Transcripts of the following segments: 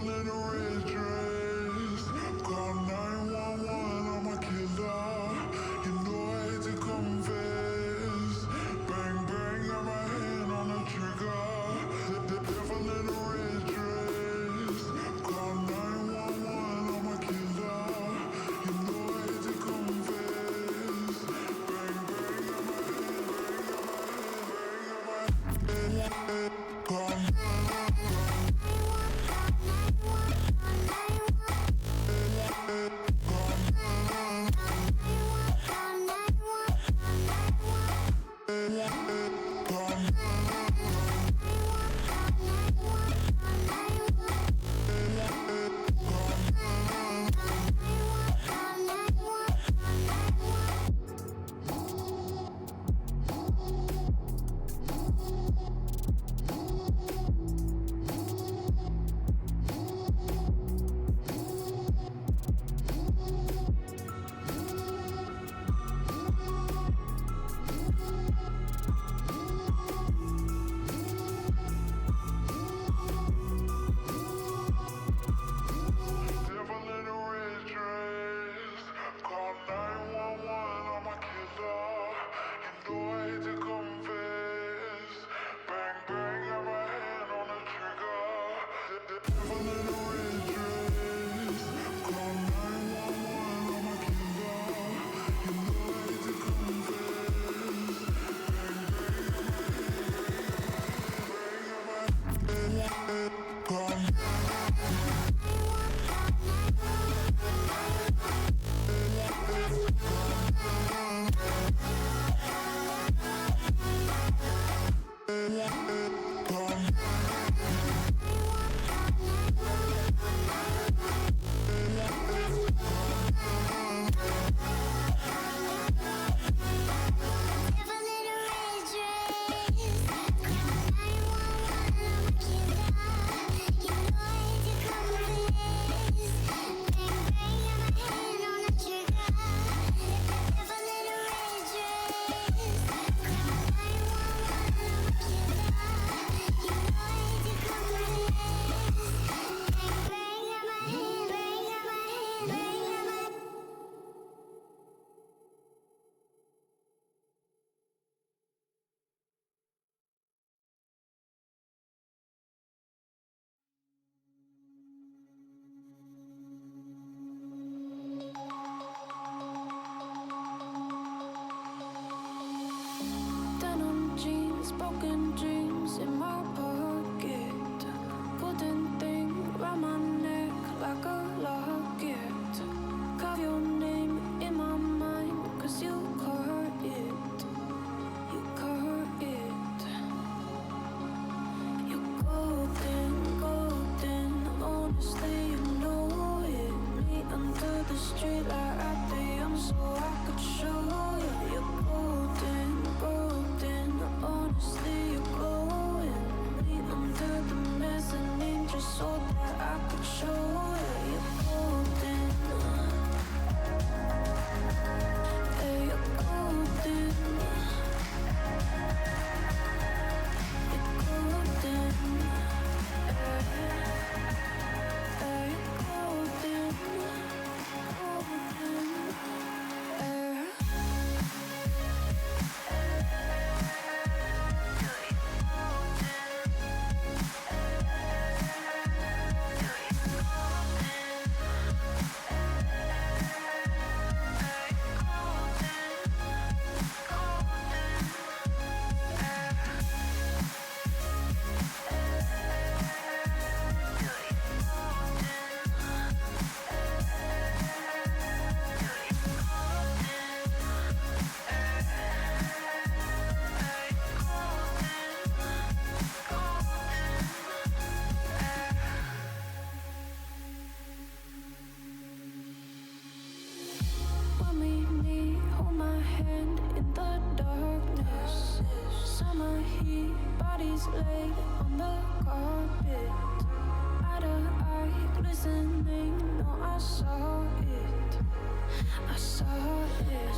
in a red dress. Call 911, I'm a killer. You know I hate to confess. Bang, bang, got my hand on the trigger. The devil in a red dress. Call 911, I'm a killer. You know I hate to confess. Bang, bang, got my hand, bang, got my hand, call broken dreams in my pocket. Golden thing round my neck like a locket. Carve your name in my mind, 'cause you caught it. You caught it. You're golden, golden. Honestly, you know it. Me under the street light at the young, so I could show you. You're golden, golden. Honestly, you're glowing. Me under the mezzanine, just so that I could show you. You're golden. Hey, you're golden. You're golden. Hey, you're golden. Golden. When we meet, hold my hand in the darkness. Summer heat, bodies laid on the carpet. Eye to eye, glistening. No, I saw it. I saw it.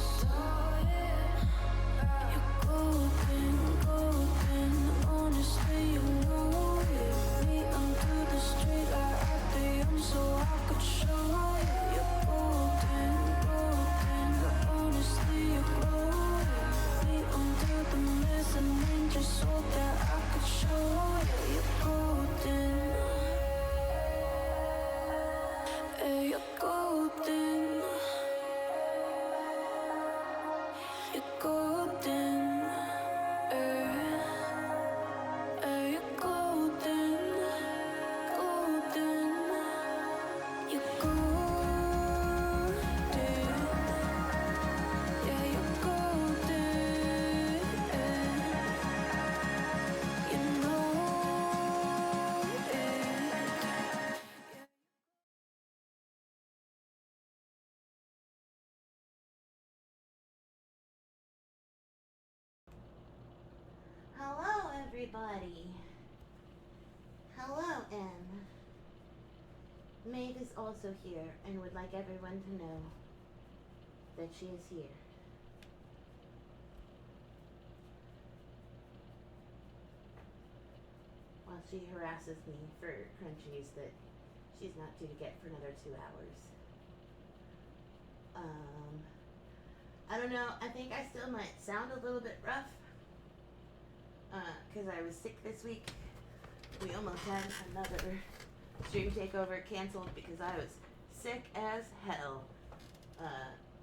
You're golden, golden. Honestly, you know it. Me under the street light at the buddy. Hello, M. Maeve is also here and would like everyone to know that she is here. While she harasses me for crunchies that she's not due to get for another 2 hours. I don't know, I think I still might sound a little bit rough. Because I was sick this week. We almost had another stream takeover canceled because I was sick as hell.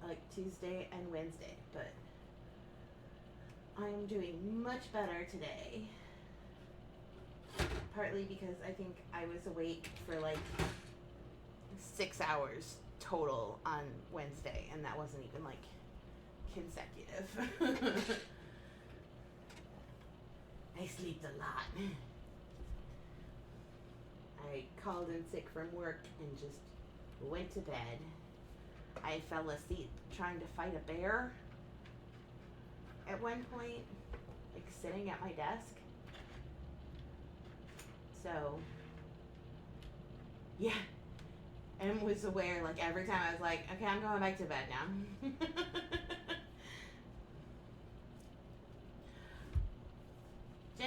Like Tuesday and Wednesday. But I'm doing much better today. Partly because I think I was awake for like 6 hours total on Wednesday, and that wasn't even like consecutive. I slept a lot. I called in sick from work and just went to bed. I fell asleep trying to fight a bear at one point, like sitting at my desk. So, yeah. And was aware, like, every time I was like, okay, I'm going back to bed now.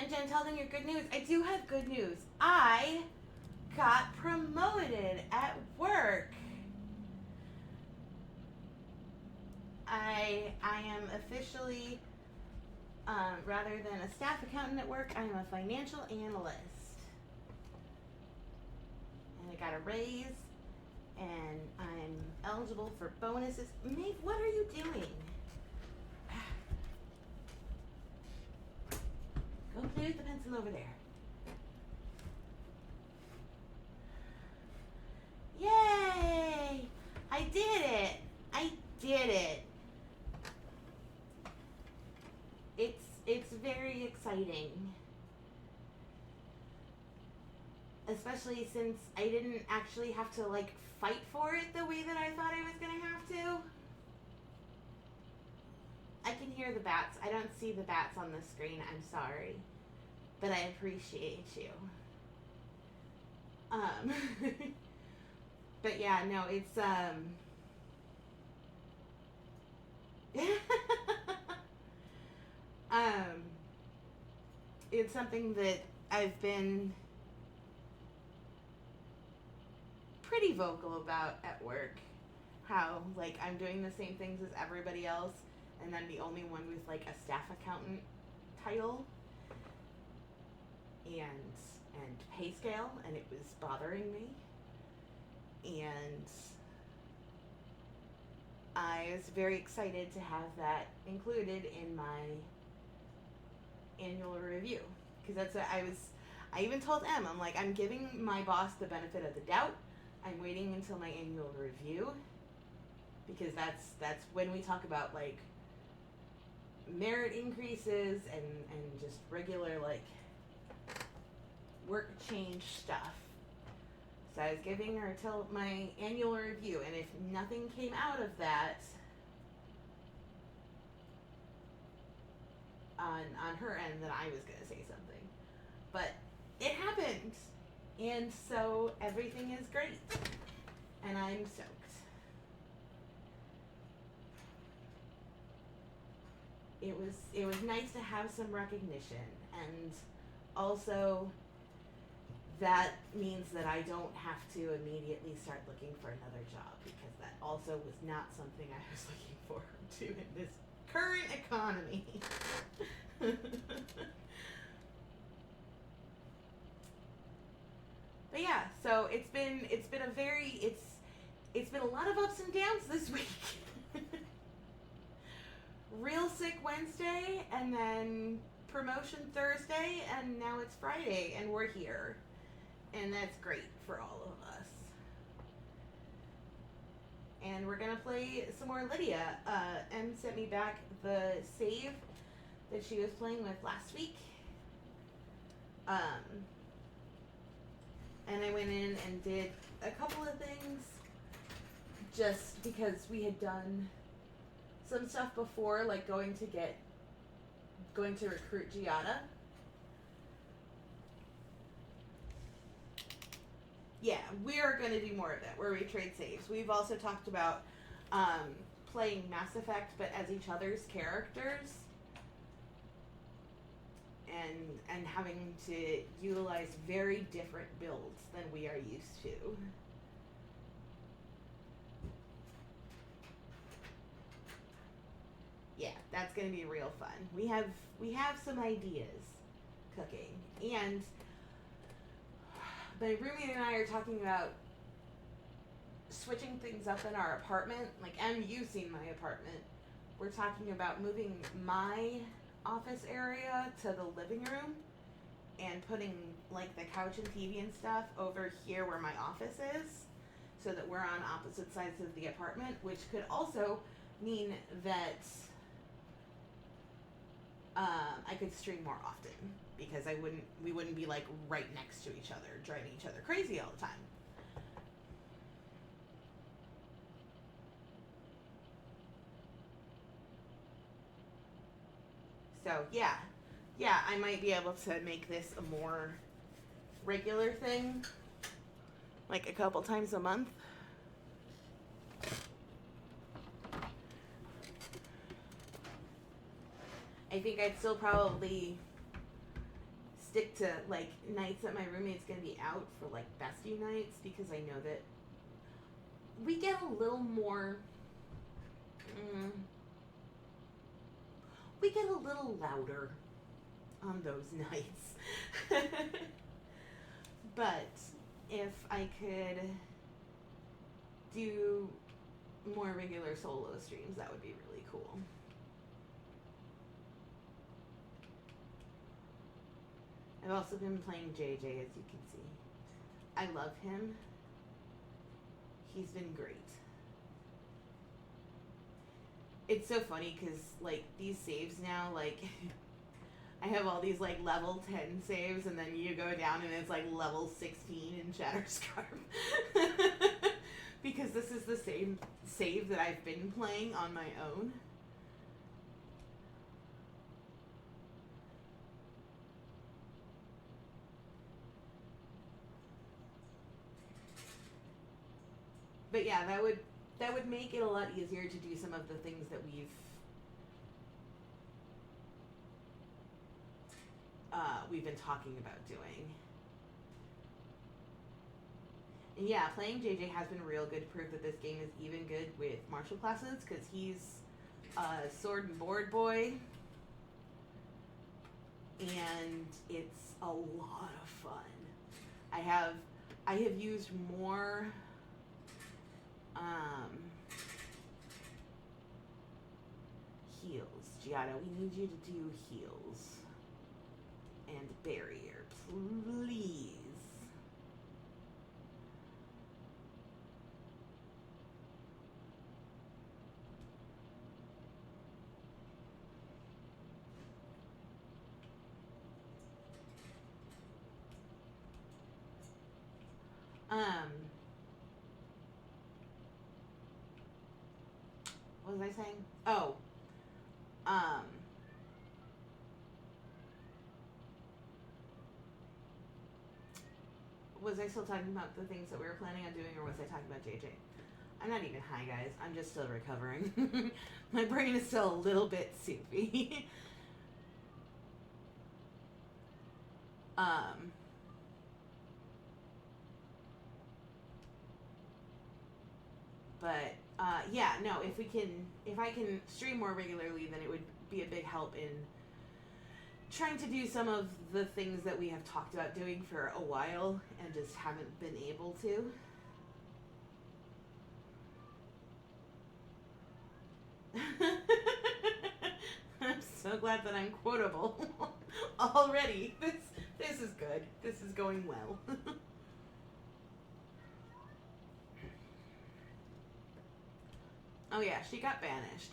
Jen, tell them your good news. I do have good news. I got promoted at work. I am officially, rather than a staff accountant at work, I am a financial analyst. And I got a raise, and I'm eligible for bonuses. Maeve, what are you doing? Go play with the pencil over there. Yay! I did it! I did it! It's very exciting. Especially since I didn't actually have to like fight for it the way that I thought I was gonna have to. I can hear the bats. I don't see the bats on the screen. I'm sorry. But I appreciate you. But yeah, no, it's it's something that I've been pretty vocal about at work. How, like, I'm doing the same things as everybody else, and I'm the only one with, like, a staff accountant title and pay scale, and it was bothering me. And I was very excited to have that included in my annual review. Because that's what I even told Em, I'm like, I'm giving my boss the benefit of the doubt. I'm waiting until my annual review. Because that's when we talk about, like, merit increases and just regular, like, work change stuff. So I was giving her till my annual review, and if nothing came out of that on her end, then I was going to say something. But it happened, and so everything is great, and I'm stoked. It was nice to have some recognition, and also that means that I don't have to immediately start looking for another job, because that also was not something I was looking forward to in this current economy. But yeah, so it's been a lot of ups and downs this week. Real sick Wednesday, and then promotion Thursday, and now it's Friday, and we're here. And that's great for all of us. And we're gonna play some more Lydia. Em sent me back the save that she was playing with last week. And I went in and did a couple of things just because we had done some stuff before, like going to recruit Giada. yeah, we're gonna do more of that where we trade saves. We've also talked about playing Mass Effect, but as each other's characters, and having to utilize very different builds than we are used to. Yeah, that's gonna be real fun. We have some ideas cooking, and my roommate and I are talking about switching things up in our apartment. Like, you seen my apartment. We're talking about moving my office area to the living room and putting like the couch and TV and stuff over here where my office is, so that we're on opposite sides of the apartment, which could also mean that I could stream more often, because we wouldn't be like right next to each other, driving each other crazy all the time. So yeah, I might be able to make this a more regular thing, like a couple times a month. I think I'd still probably stick to like nights that my roommate's gonna be out for like bestie nights, because I know that we get a little more. We get a little louder on those nights. But if I could do more regular solo streams, that would be really cool. I've also been playing JJ, as you can see. I love him. He's been great. It's so funny because, like, these saves now, like, I have all these, like, level 10 saves, and then you go down and it's, like, level 16 in Shatterscarp. Because this is the same save that I've been playing on my own. But yeah, that would make it a lot easier to do some of the things that we've been talking about doing. And yeah, playing JJ has been real good proof that this game is even good with martial classes, because he's a sword and board boy, and it's a lot of fun. I have used more heals. Giada, we need you to do heals and barrier, please. What was I saying? Oh, was I still talking about the things that we were planning on doing, or was I talking about JJ? I'm not even high, guys. I'm just still recovering. My brain is still a little bit soupy. But yeah, no. If I can stream more regularly, then it would be a big help in trying to do some of the things that we have talked about doing for a while and just haven't been able to. I'm so glad that I'm quotable already. This is good. This is going well. Oh yeah, she got banished.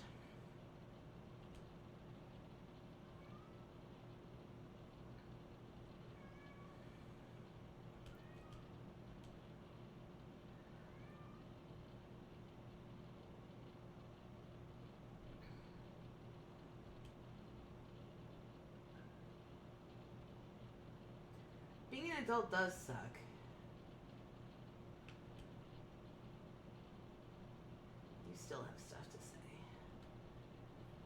Being an adult does suck. still have stuff to say.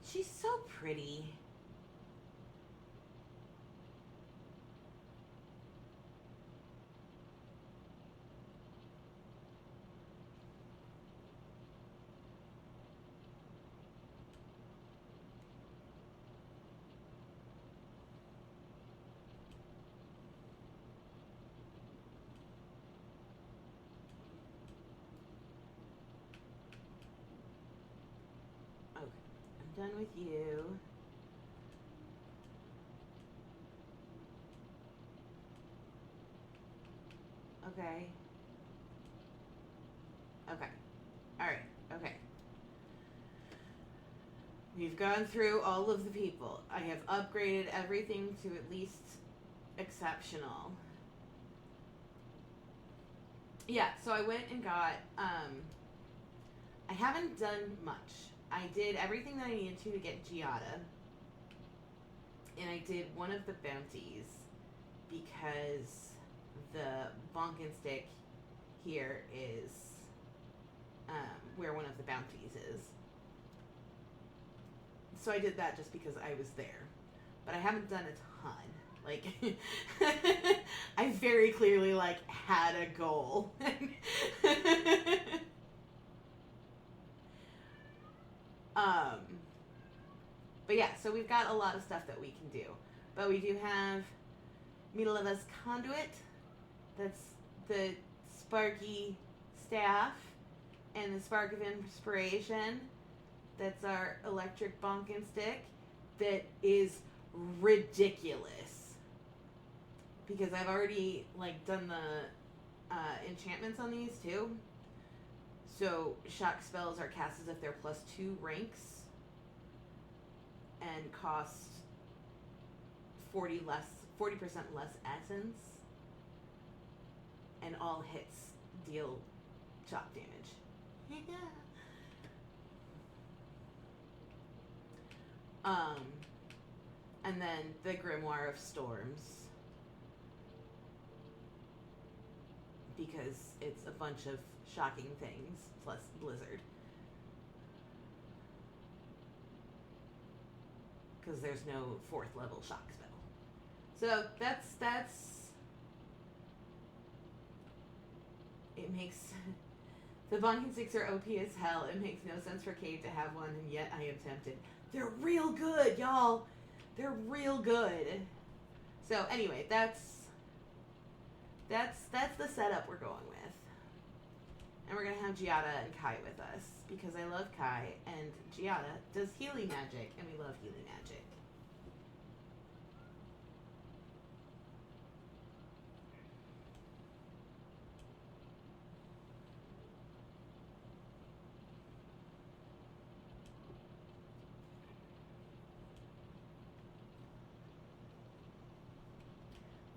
She's so pretty. Done with you. Okay. Okay. Alright. Okay. We've gone through all of the people. I have upgraded everything to at least exceptional. Yeah, so I went and got, I haven't done much. I did everything that I needed to get Giada. And I did one of the bounties because the bonkin stick here is where one of the bounties is. So I did that just because I was there. But I haven't done a ton. Like, I very clearly, like, had a goal. But yeah, so we've got a lot of stuff that we can do. But we do have Milova's conduit. That's the sparky staff. And the spark of inspiration. That's our electric bonkin stick. That is ridiculous. Because I've already, like, done the enchantments on these, too. So, shock spells are cast as if they're +2 ranks. And cost 40% less essence. And all hits deal shock damage. And then the Grimoire of Storms. Because it's a bunch of shocking things plus Blizzard. Because there's no 4th level shock spell. So that's it makes the bonkin sticks are OP as hell. It makes no sense for Cade to have one, and yet I am tempted. They're real good, y'all. They're real good. So anyway, that's the setup we're going with. And we're gonna have Giada and Kai with us because I love Kai and Giada does healing magic and we love healing magic.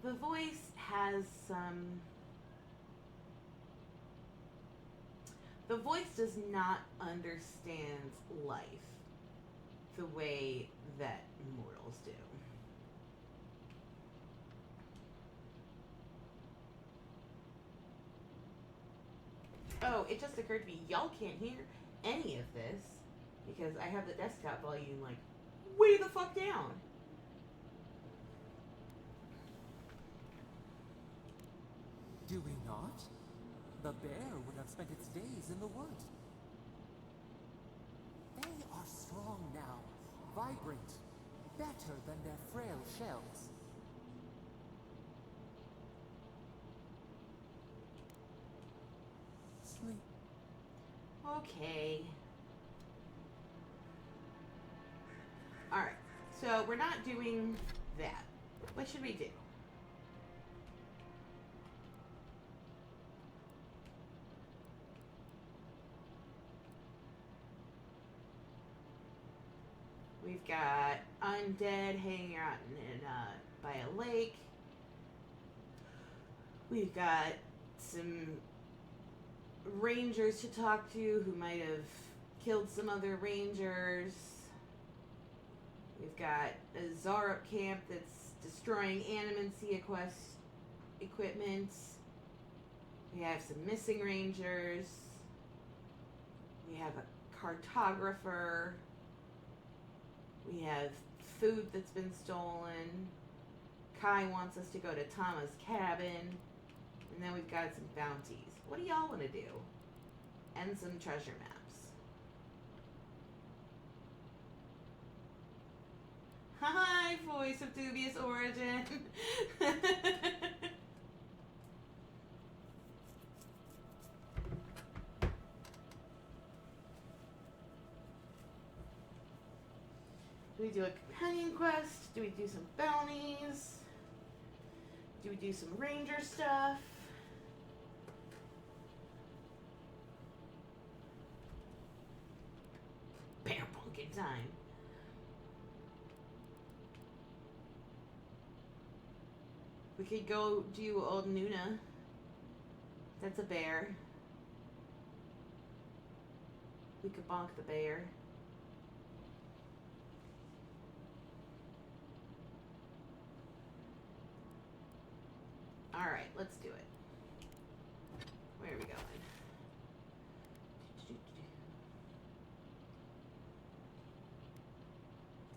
The voice has some... The voice does not understand life the way that mortals do. Oh, it just occurred to me, y'all can't hear any of this because I have the desktop volume, like, way the fuck down. Do we not? The bear would have spent its days in the woods. They are strong now, vibrant, better than their frail shells. Sleep. Okay. Alright, so we're not doing that. What should we do? We've got undead hanging out by a lake. We've got some rangers to talk to who might have killed some other rangers. We've got a Zarup camp that's destroying animancy equipment. We have some missing rangers. We have a cartographer. We have food that's been stolen. Kai wants us to go to Tama's cabin. And then we've got some bounties. What do y'all want to do? And some treasure maps. Hi, voice of dubious origin. Do we do a companion quest? Do we do some bounties? Do we do some ranger stuff? Bear pumpkin time. We could go do Old Nuna. That's a bear. We could bonk the bear. Alright, let's do it. Where are we going?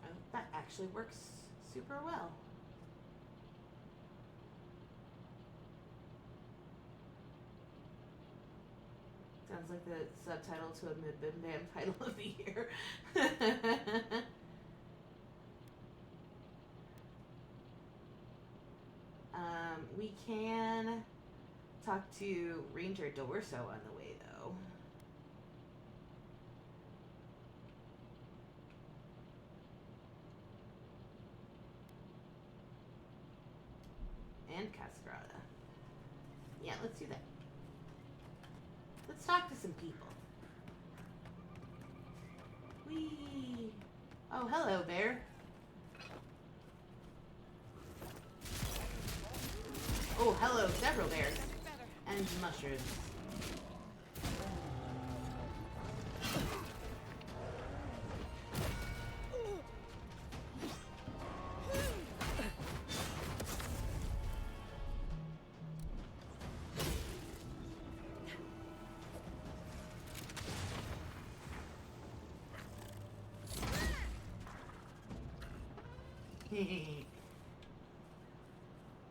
Oh, that actually works super well. Sounds like the subtitle to a Mid Bim Bam title of the year. We can talk to Ranger Dorso on the way, though. And Cascarada. Yeah, let's do that. Let's talk to some people. Whee! Oh, hello, bear. Oh, hello, several bears. And mushrooms.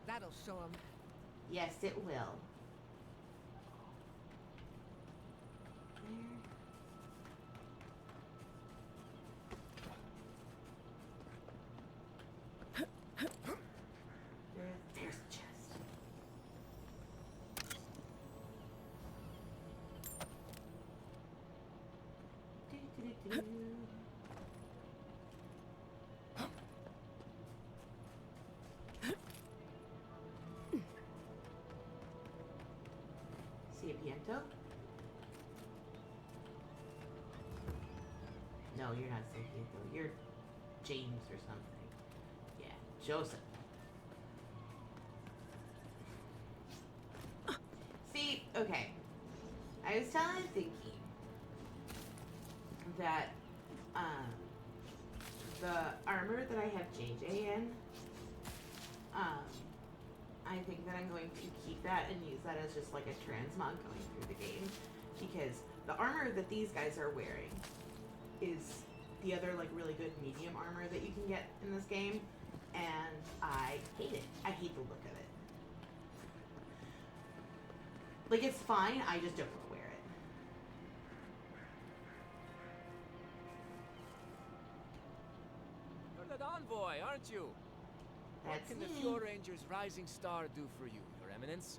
That'll show him. Yes, it will. There's the chest. Do. Piento? No, you're not Piento. You're James or something. Yeah, Joseph. See, okay. I was thinking that the armor that I have JJ in, I think that I'm going to keep that and use that as just like a transmog going through the game, because the armor that these guys are wearing is the other like really good medium armor that you can get in this game, and I hate it. I hate the look of it. Like, it's fine, I just don't want to wear it. You're that envoy, aren't you? What That's can the me. Fjord Ranger's Rising Star do for you, Your Eminence?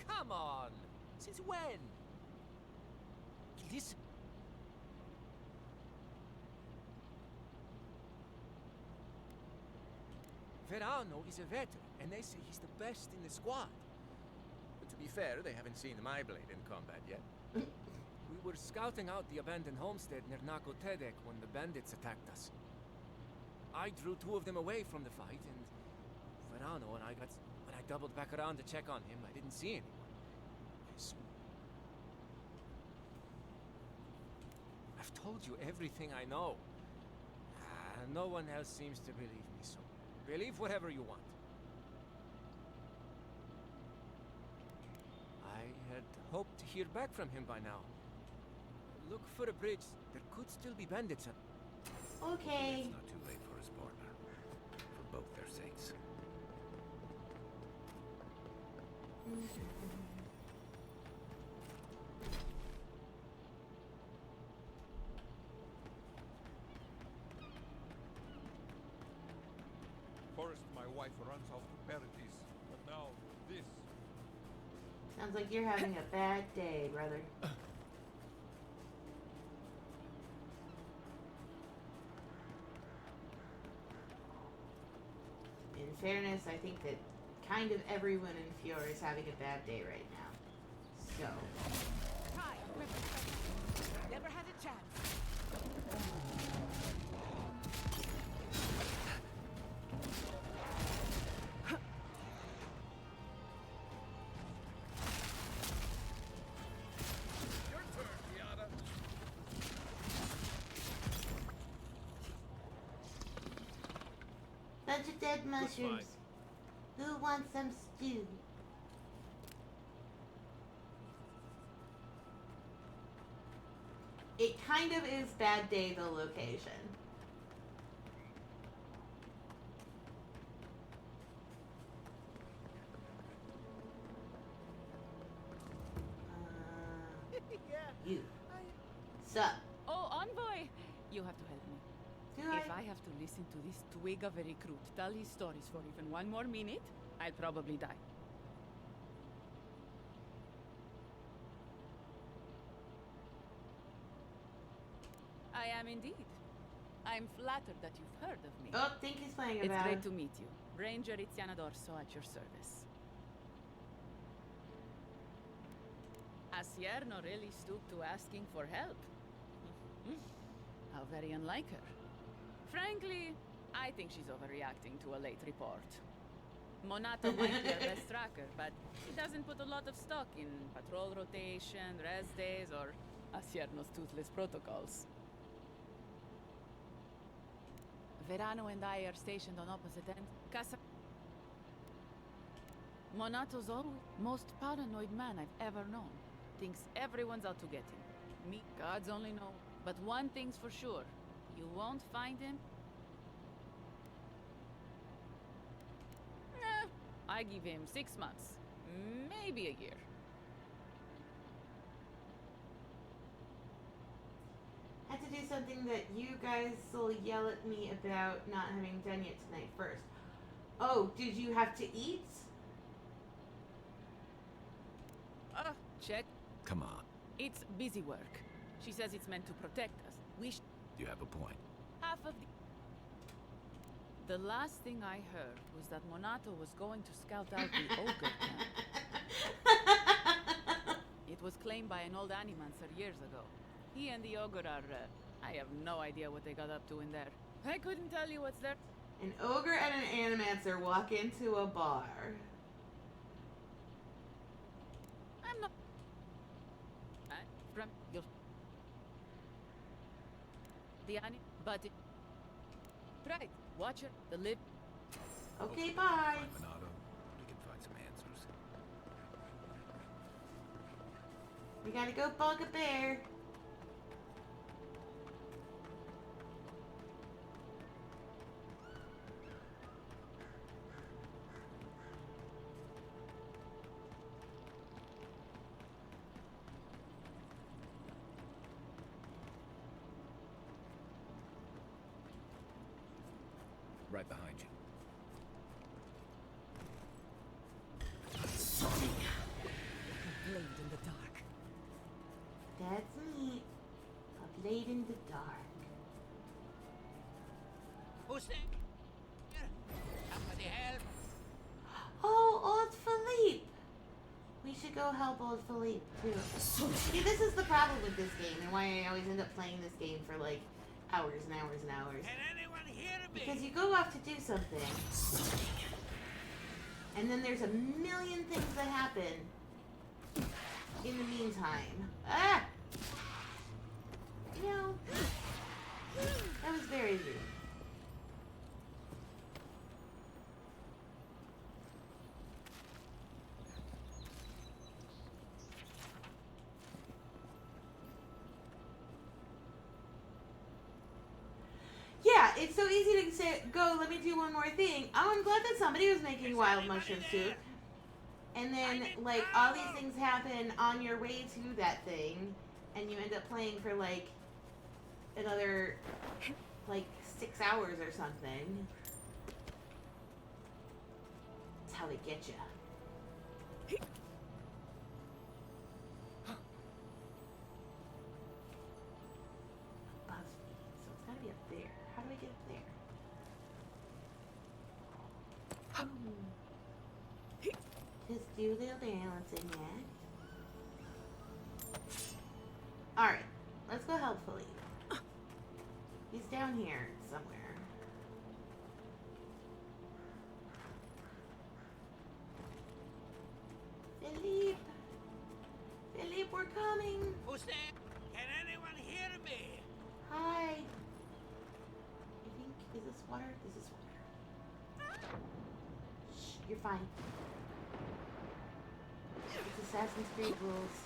Come on! Since when? This... Verano is a veteran, and they say he's the best in the squad. But to be fair, they haven't seen my blade in combat yet. We were scouting out the abandoned homestead near Nakotedek when the bandits attacked us. I drew 2 of them away from the fight, and Verano and I got... When I doubled back around to check on him, I didn't see anyone. I've told you everything I know. And no one else seems to believe me, so believe whatever you want. I had hoped to hear back from him by now. Look for a bridge. There could still be bandits. Okay. It's not too late for his partner. For both their sakes. First, my wife runs off to Paradise, but now this. Sounds like you're having a bad day, brother. In fairness, I think that kind of everyone in Fior is having a bad day right now. So, Try, never had a chance. Your turn, Tiana. bunch of dead mushrooms. Who wants some stew? It kind of is Bad Day, the location. Yeah. You. Sup? Oh, envoy! You have to help me. Do If I have to listen to this twig of a recruit tell his stories for even one more minute, I'll probably die. I am indeed. I'm flattered that you've heard of me. Oh, think he's playing It's about great to meet you. Ranger Iziana Dorso at your service. Asierno really stooped to asking for help. How very unlike her. Frankly, I think she's overreacting to a late report. Monato might be our best tracker, but he doesn't put a lot of stock in patrol rotation, rest days, or Asierno's toothless protocols. Verano and I are stationed on opposite ends. Casa. Monato's always most paranoid man I've ever known. Thinks everyone's out to get him. Me, gods only know. But one thing's for sure. You won't find him. I give him 6 months. Maybe a year. had to do something that you guys will yell at me about not having done yet tonight first. Oh, did you have to eat? Check. Come on, It's busy work. She says it's meant to protect us. you have a point. Half of the last thing I heard was that Monato was going to scout out the ogre camp. It was claimed by an old animancer years ago. He and the ogre are, I have no idea what they got up to in there. I couldn't tell you what's there. An ogre and an animancer walk into a bar. I'm not... from your... but it... Right, watch it, the lip... Okay, bye. Monado, we can find some answers. We gotta go bug a bear. Right behind you. Blade in the dark. That's me. A blade in the dark. Who's there? Somebody help! Oh, old Philippe. We should go help old Philippe too. See, this is the problem with this game and why I always end up playing this game for like hours and hours and hours. Can anyone hear me? Because you go off to do something, and then there's a million things that happen in the meantime. Ah! You know, that was very rude. it's so easy to say, go, let me do one more thing. Oh, I'm glad that somebody was making wild mushroom soup. And then, like, all these things happen on your way to that thing, and you end up playing for, like, another, like, 6 hours or something. That's how they get you. Above me, so it's gotta be up there. How do I get up there? Just do a little balancing act. Alright, let's go help Philippe. He's down here somewhere. Philippe! Philippe, we're coming! Who's there? Can anyone hear me? Hi! I think, is this water? This is water. Shh, you're fine. It's Assassin's Creed rules.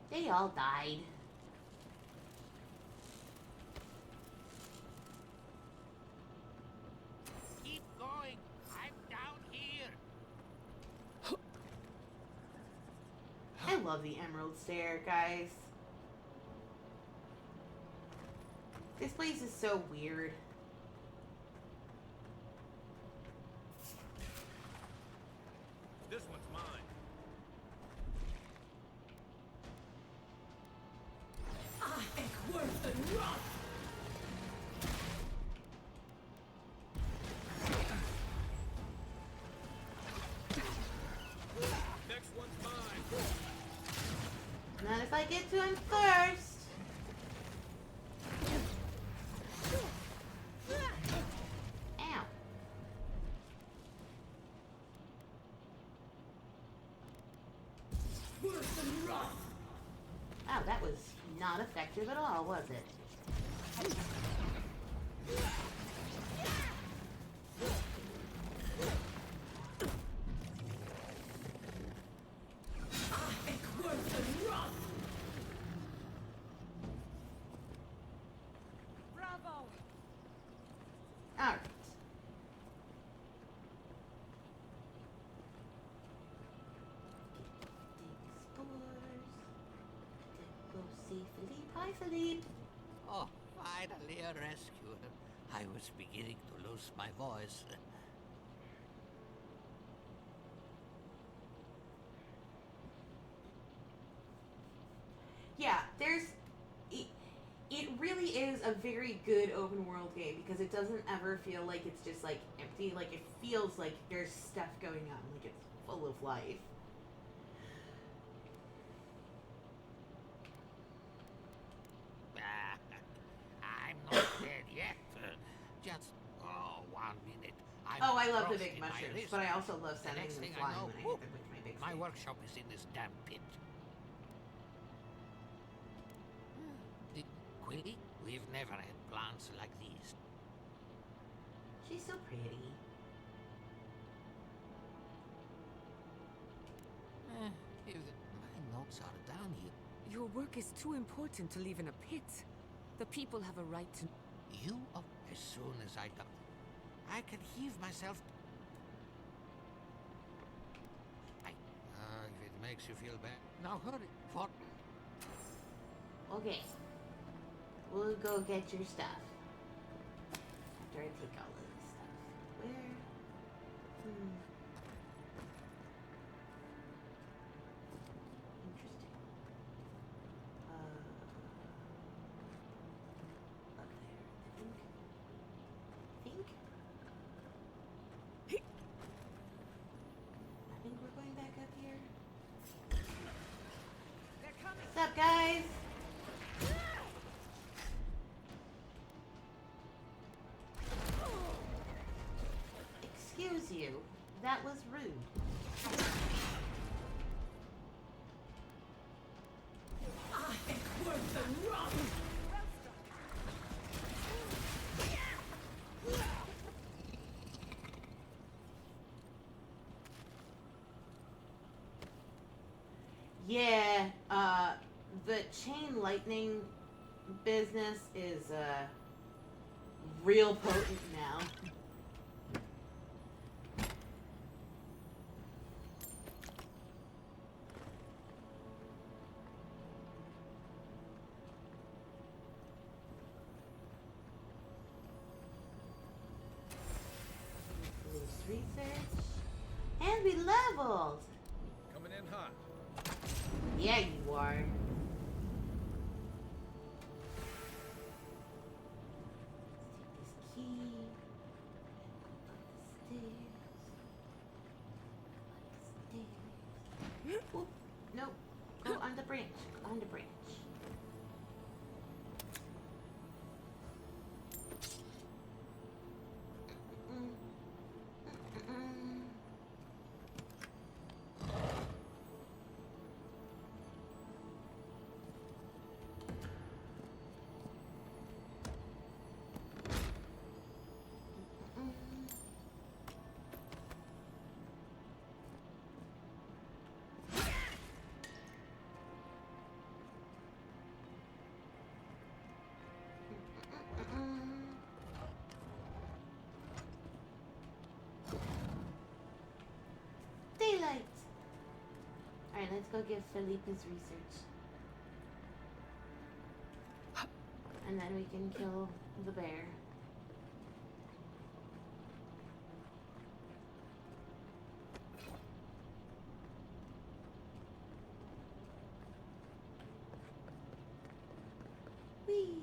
They all died. Keep going. I'm down here. I love the Emerald Stair, guys. This place is so weird. This one's mine. Next one's mine. Not if I get to him first. Ow. Wow, that was not effective at all, was it? Bravo! Alright. Go see Philippe. Hi, Philippe. Oh, finally a rescue. I was beginning to lose my voice. Yeah, it really is a very good open world game because it doesn't ever feel like it's just like empty. Like it feels like there's stuff going on, like it's full of life. I'm not dead yet. Just 1 minute. Oh, I love the frosting big my mushrooms, wrist. but I also love The sending next them thing I flying know, when I whoop, hit them with my big my stick. workshop is in this damn pit. Quilly, we've never had plants like these. She's so pretty. My notes are down here. Your work is too important to leave in a pit. The people have a right to... You? Oh, as soon as I can heave myself. If it makes you feel bad. Now hurry. For Okay. We'll go get your stuff. After I take all of this stuff. Where? Interesting. Up there, I think we're going back up here. What's up, guys? Excuse you. That was rude. the chain lightning business is real potent now. Research, and we leveled. Coming in hot. Yeah, you are. Let's take this key and go up the stairs. Oop, nope. Go on the branch. Go on the branch. Daylight! Alright, let's go give Felipe his research. And then we can kill the bear. Whee!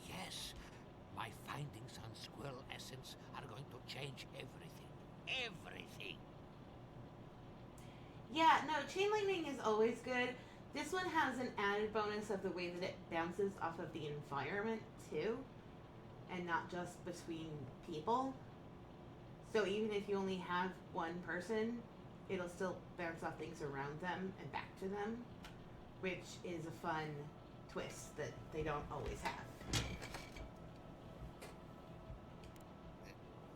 Yes, my findings on squirrel essence are going to change everything. Everything! Yeah, no, chain lightning is always good. This one has an added bonus of the way that it bounces off of the environment too, and not just between people. So even if you only have one person, it'll still bounce off things around them and back to them, which is a fun twist that they don't always have.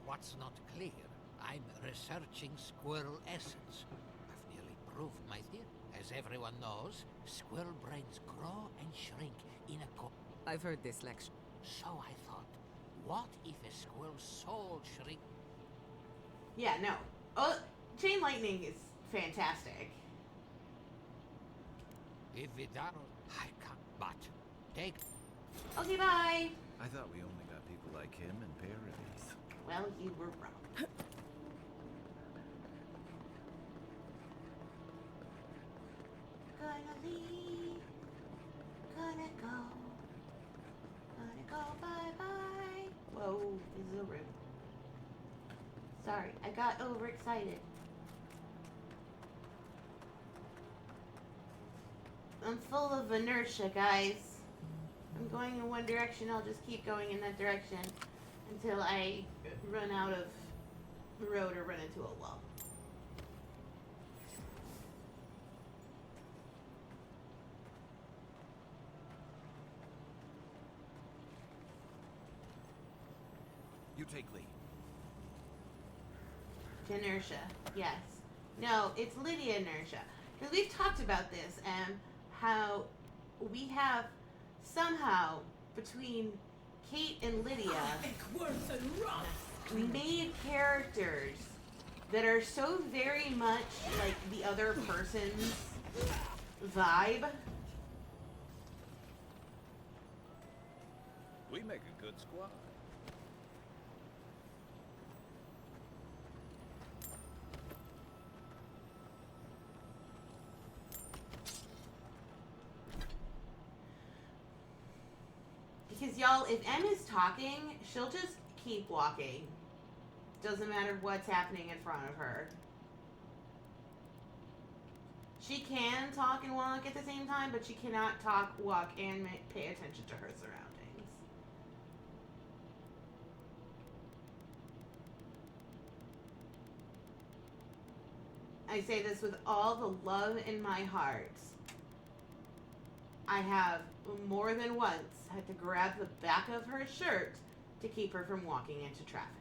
What's not clear, I'm researching squirrel essence. I've nearly proved my theory. As everyone knows, squirrel brains grow and shrink in a I've heard this lecture. So I thought, what if a squirrel's soul shrink? Yeah, no. Oh, chain lightning is fantastic. If we done, I can't. But take. Okay, bye. I thought we only got people like him in Paradise. Well, you were wrong. Gonna leave, gonna go bye-bye. Whoa, this is a room. Sorry, I got overexcited. I'm full of inertia, guys. I'm going in one direction, I'll just keep going in that direction until I run out of the road or run into a wall. You take lead. Inertia, yes. No, it's Lydia inertia. Because we've talked about this and how we have somehow between Kate and Lydia made characters that are so very much like the other person's vibe. We make a good squad. Because y'all, if Em is talking, she'll just keep walking. Doesn't matter what's happening in front of her. She can talk and walk at the same time, but she cannot talk, walk, and pay attention to her surroundings. I say this with all the love in my heart. I have more than once had to grab the back of her shirt to keep her from walking into traffic.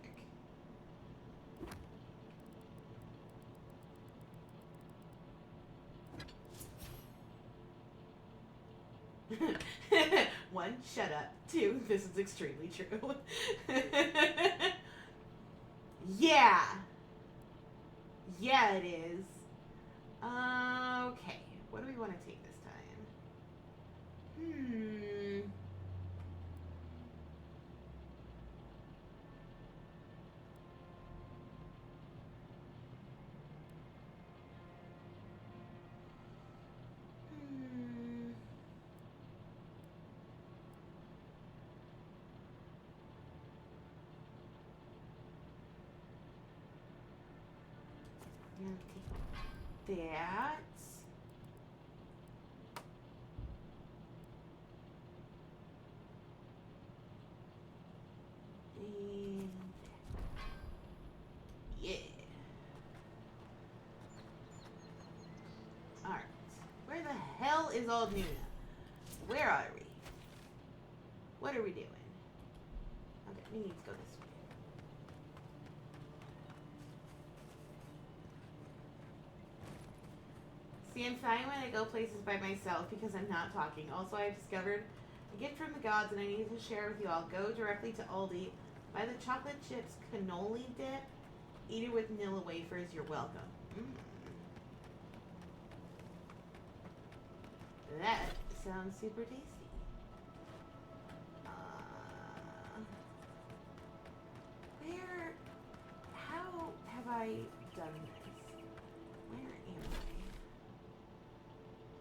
One, shut up. Two, this is extremely true. Yeah. Yeah, it is. Okay. What do we want to take this time? I'm gonna take that. And yeah. Alright. Where the hell is old Nuna? Where are we? What are we doing? Okay, we need to go this way. See, I'm fine when I go places by myself because I'm not talking. Also, I've discovered a gift from the gods and I need to share with you all. Go directly to Aldi, buy the chocolate chips cannoli dip, eat it with Nilla wafers. You're welcome. That sounds super tasty. How have I done this? Where am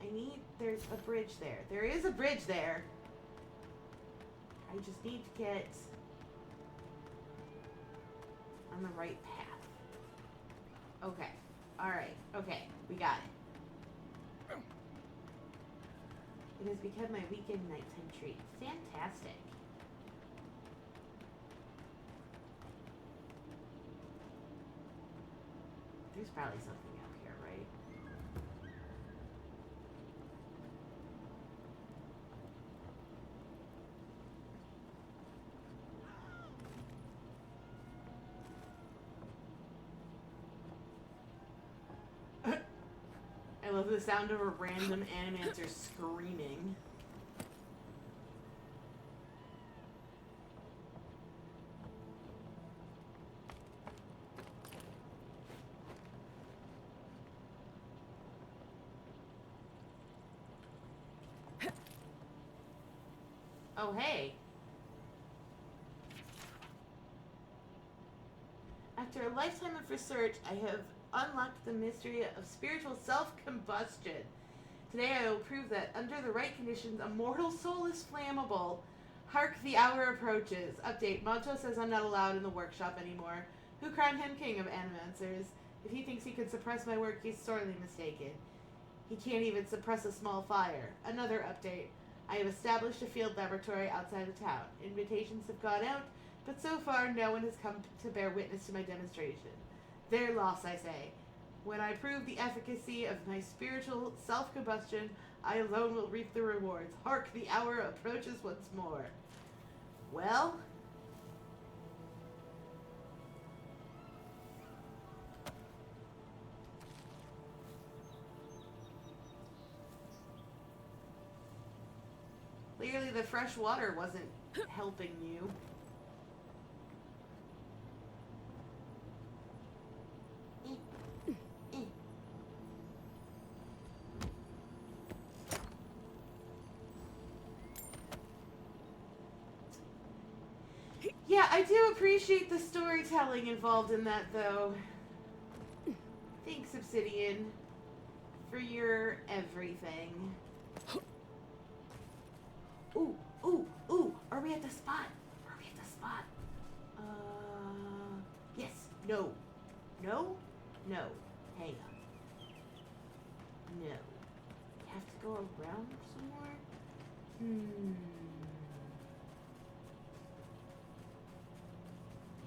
I? There's a bridge there. There is a bridge there. I just need to get on the right path. Okay. Alright. Okay. We got it. It has become my weekend nighttime treat. Fantastic. There's probably something out here, right? I love the sound of a random animancer screaming. Oh, hey. After a lifetime of research, I have unlocked the mystery of spiritual self-combustion. Today I will prove that under the right conditions, a mortal soul is flammable. Hark, the hour approaches. Update, Monto says I'm not allowed in the workshop anymore. Who crowned him king of animancers? If he thinks he can suppress my work, he's sorely mistaken. He can't even suppress a small fire. Another update. I have established a field laboratory outside of town. Invitations have gone out, but so far no one has come to bear witness to my demonstration. Their loss, I say. When I prove the efficacy of my spiritual self-combustion, I alone will reap the rewards. Hark, the hour approaches once more. Well... clearly the fresh water wasn't helping you. Yeah, I do appreciate the storytelling involved in that, though. Thanks, Obsidian, for your everything. Ooh, ooh, ooh, are we at the spot? Are we at the spot? Yes, no, no, no, hang on. No. We have to go around some more?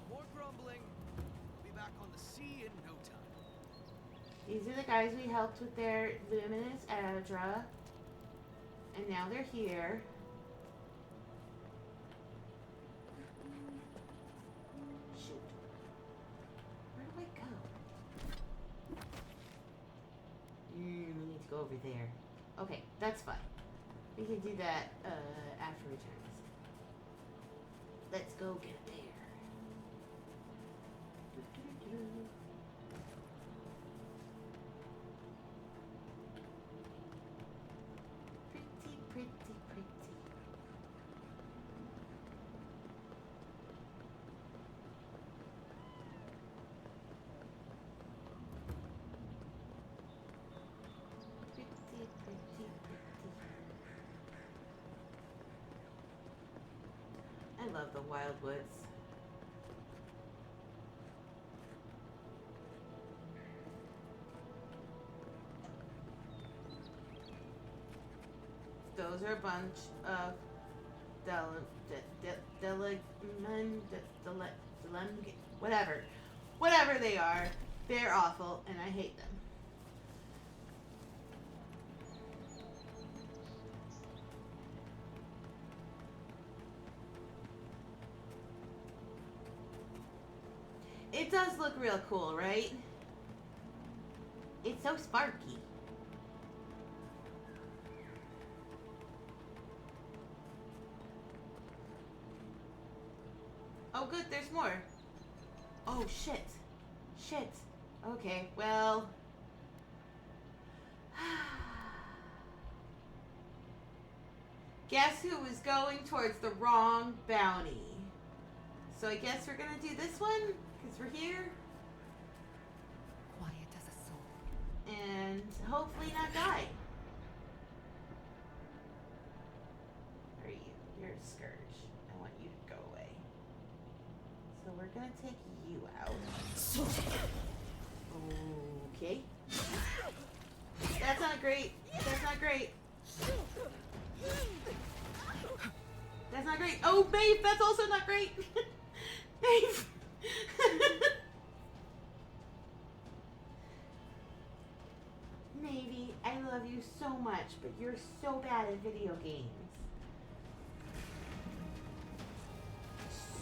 More grumbling. I'll be back on the sea in no time. These are the guys we helped with their luminous Adra. And now they're here. Shoot. Where do I go? We need to go over there. Okay, that's fine. We can do that after we turn this. Let's go get a bear. Pretty, pretty, pretty. Pretty, pretty, pretty. I love the wild woods. Those are a bunch of whatever they are, they're awful and I hate them. It does look real cool, right? It's so sparky. Oh good, there's more. Oh shit. Shit. Okay, well. Guess who was going towards the wrong bounty? So I guess we're gonna do this one, because we're here. Quiet as a soul. And hopefully not die. Where are you? You're a scourge. I want you to go away. So we're gonna take you out. Okay. That's not great. That's not great. That's not great. Oh, babe, that's also not great. Babe. Navy, I love you so much, but you're so bad at video games.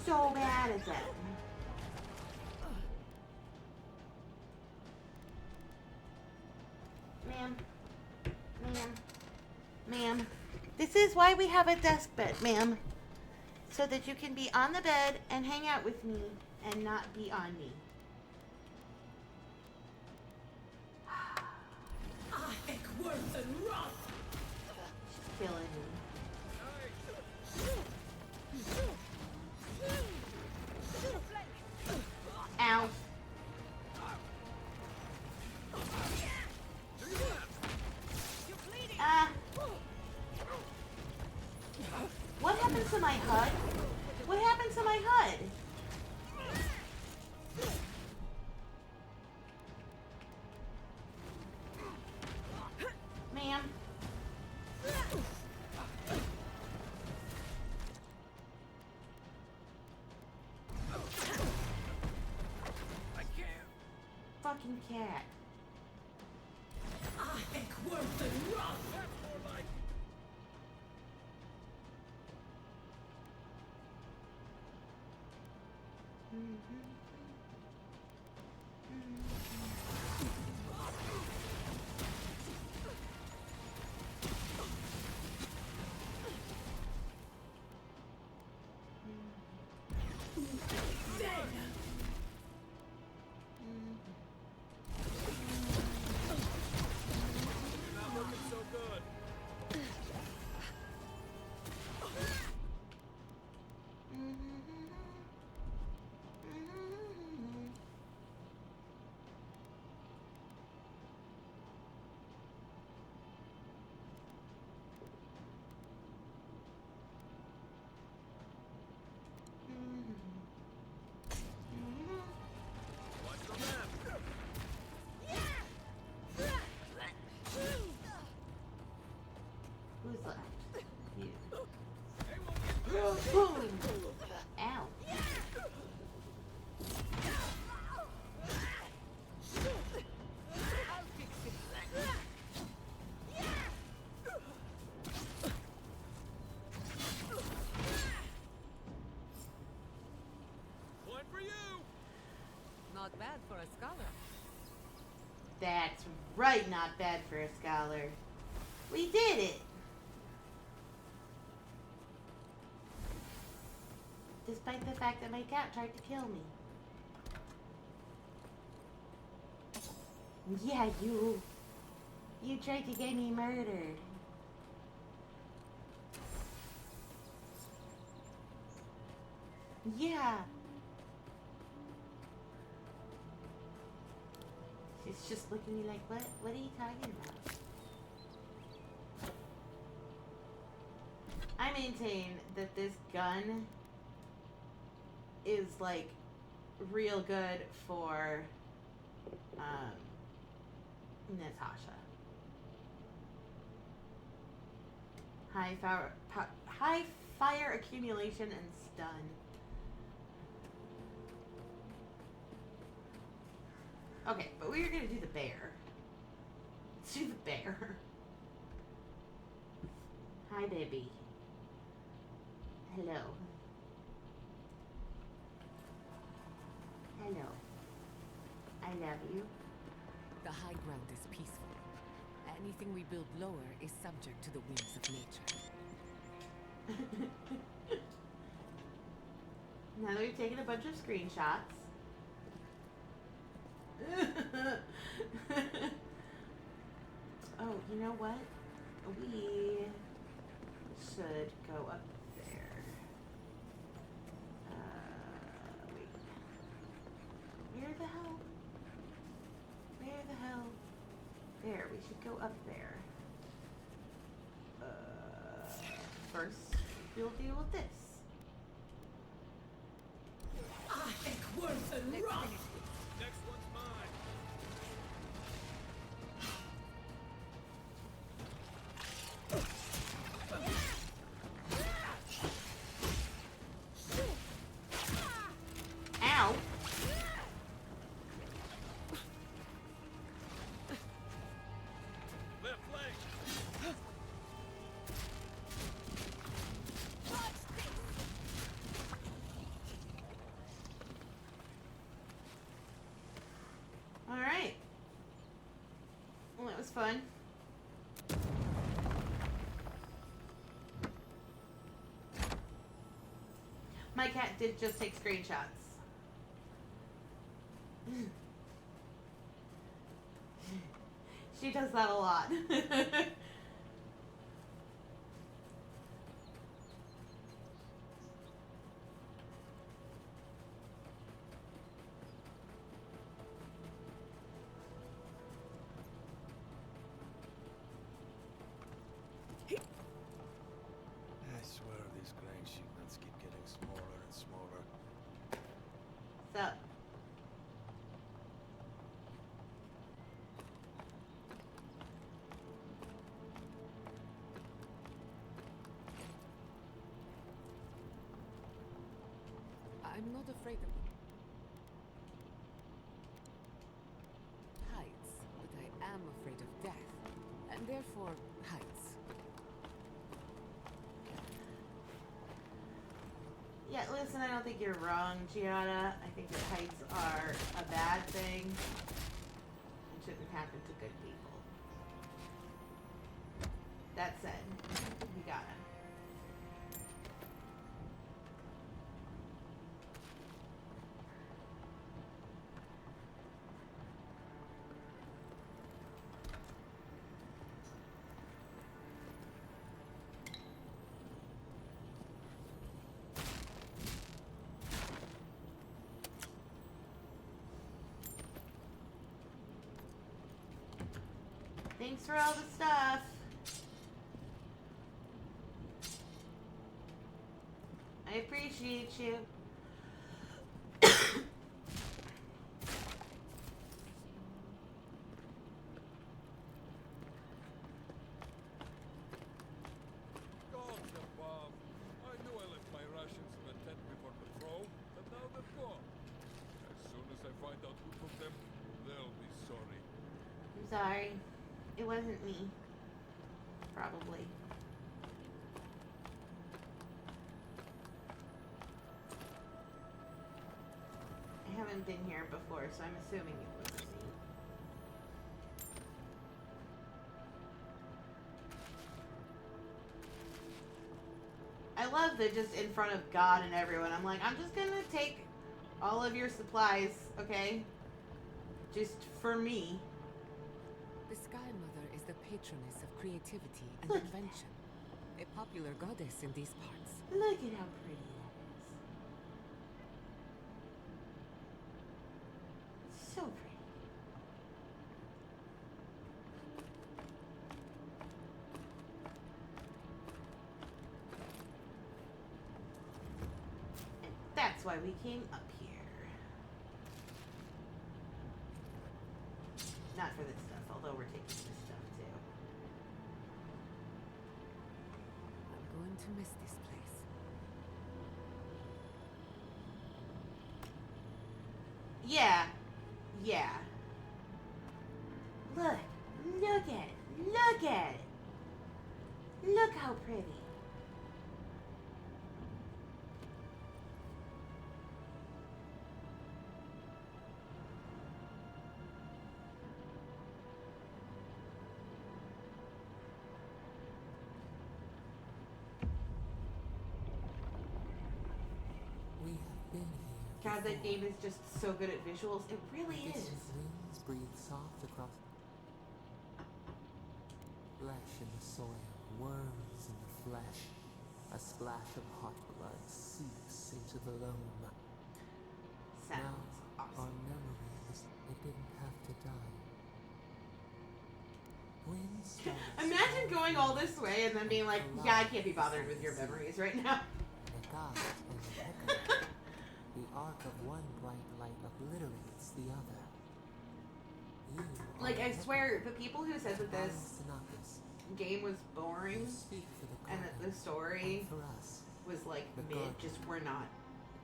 So bad at them. Ma'am. Ma'am. Ma'am. This is why we have a desk bed, ma'am. So that you can be on the bed and hang out with me and not be on me. She's killing me. Ow. Ah. What happened to my HUD? What happened to my HUD? Ma'am. I can't. Fucking cat. Not looking so good. Watch the map. Who's left? You. They won't get Boom! Ow. one for you. Not bad for a scholar. That's right, not bad for a scholar. We did it! Despite the fact that my cat tried to kill me. Yeah, you tried to get me murdered. Yeah. She's just looking at me like, what are you talking about? I maintain that this gun is like real good for Natasha. High fire accumulation and stun. Okay, but we were gonna do the bear. Let's do the bear. Hi, baby. Hello. Hello. I love you. The high ground is peaceful. Anything we build lower is subject to the whims of nature. Now that we've taken a bunch of screenshots. Oh, you know what? We should go up there. Wait. Where the hell? Where the hell? There, we should go up there. First, we'll deal with this. Next one's mine. Ow! Left leg. Alright. Well, that was fun. My cat did just take screenshots. She does that a lot. I swear these grain shipments keep getting smaller and smaller. So, I'm not afraid of heights, but I am afraid of death, and therefore heights. yeah, listen, I don't think you're wrong, Gianna. I think that heights are a bad thing and shouldn't happen to good people. That said, we got him. Thanks for all the stuff. I appreciate you. Gods above. I knew I left my rations in the tent before the throw, but now they're gone. As soon as I find out who took them, they'll be sorry. I'm sorry. It wasn't me. Probably. I haven't been here before, so I'm assuming it wasn't me. I love that just in front of God and everyone, I'm like, I'm just gonna take all of your supplies, okay? Just for me. The Sky Mother is the patroness of creativity and Look. invention. A popular goddess in these parts. Look at how pretty that is. So pretty. And that's why we came up here. Not for this stuff, although we're taking this stuff too. I'm going to miss this place. Yeah. Yeah. Look. Look at it. Look at it. Look how pretty. We have been here. God, that before. game is just so good at visuals. It really is. Distant winds breathe soft across flesh in the soil, worms in the flesh. A splash of hot blood seeps into the loam. Sounds Now, our awesome. memory is it didn't have to die. Wind storms Imagine going all this way and then being like, yeah, I can't be bothered with your memories right now. The God and the echo. The arc of one bright light obliterates the other. You Like, are I the swear, the people who said that this Sinakis. game was boring You speak for the and that Garden, the story and for us. was like The mid, garden. just we're not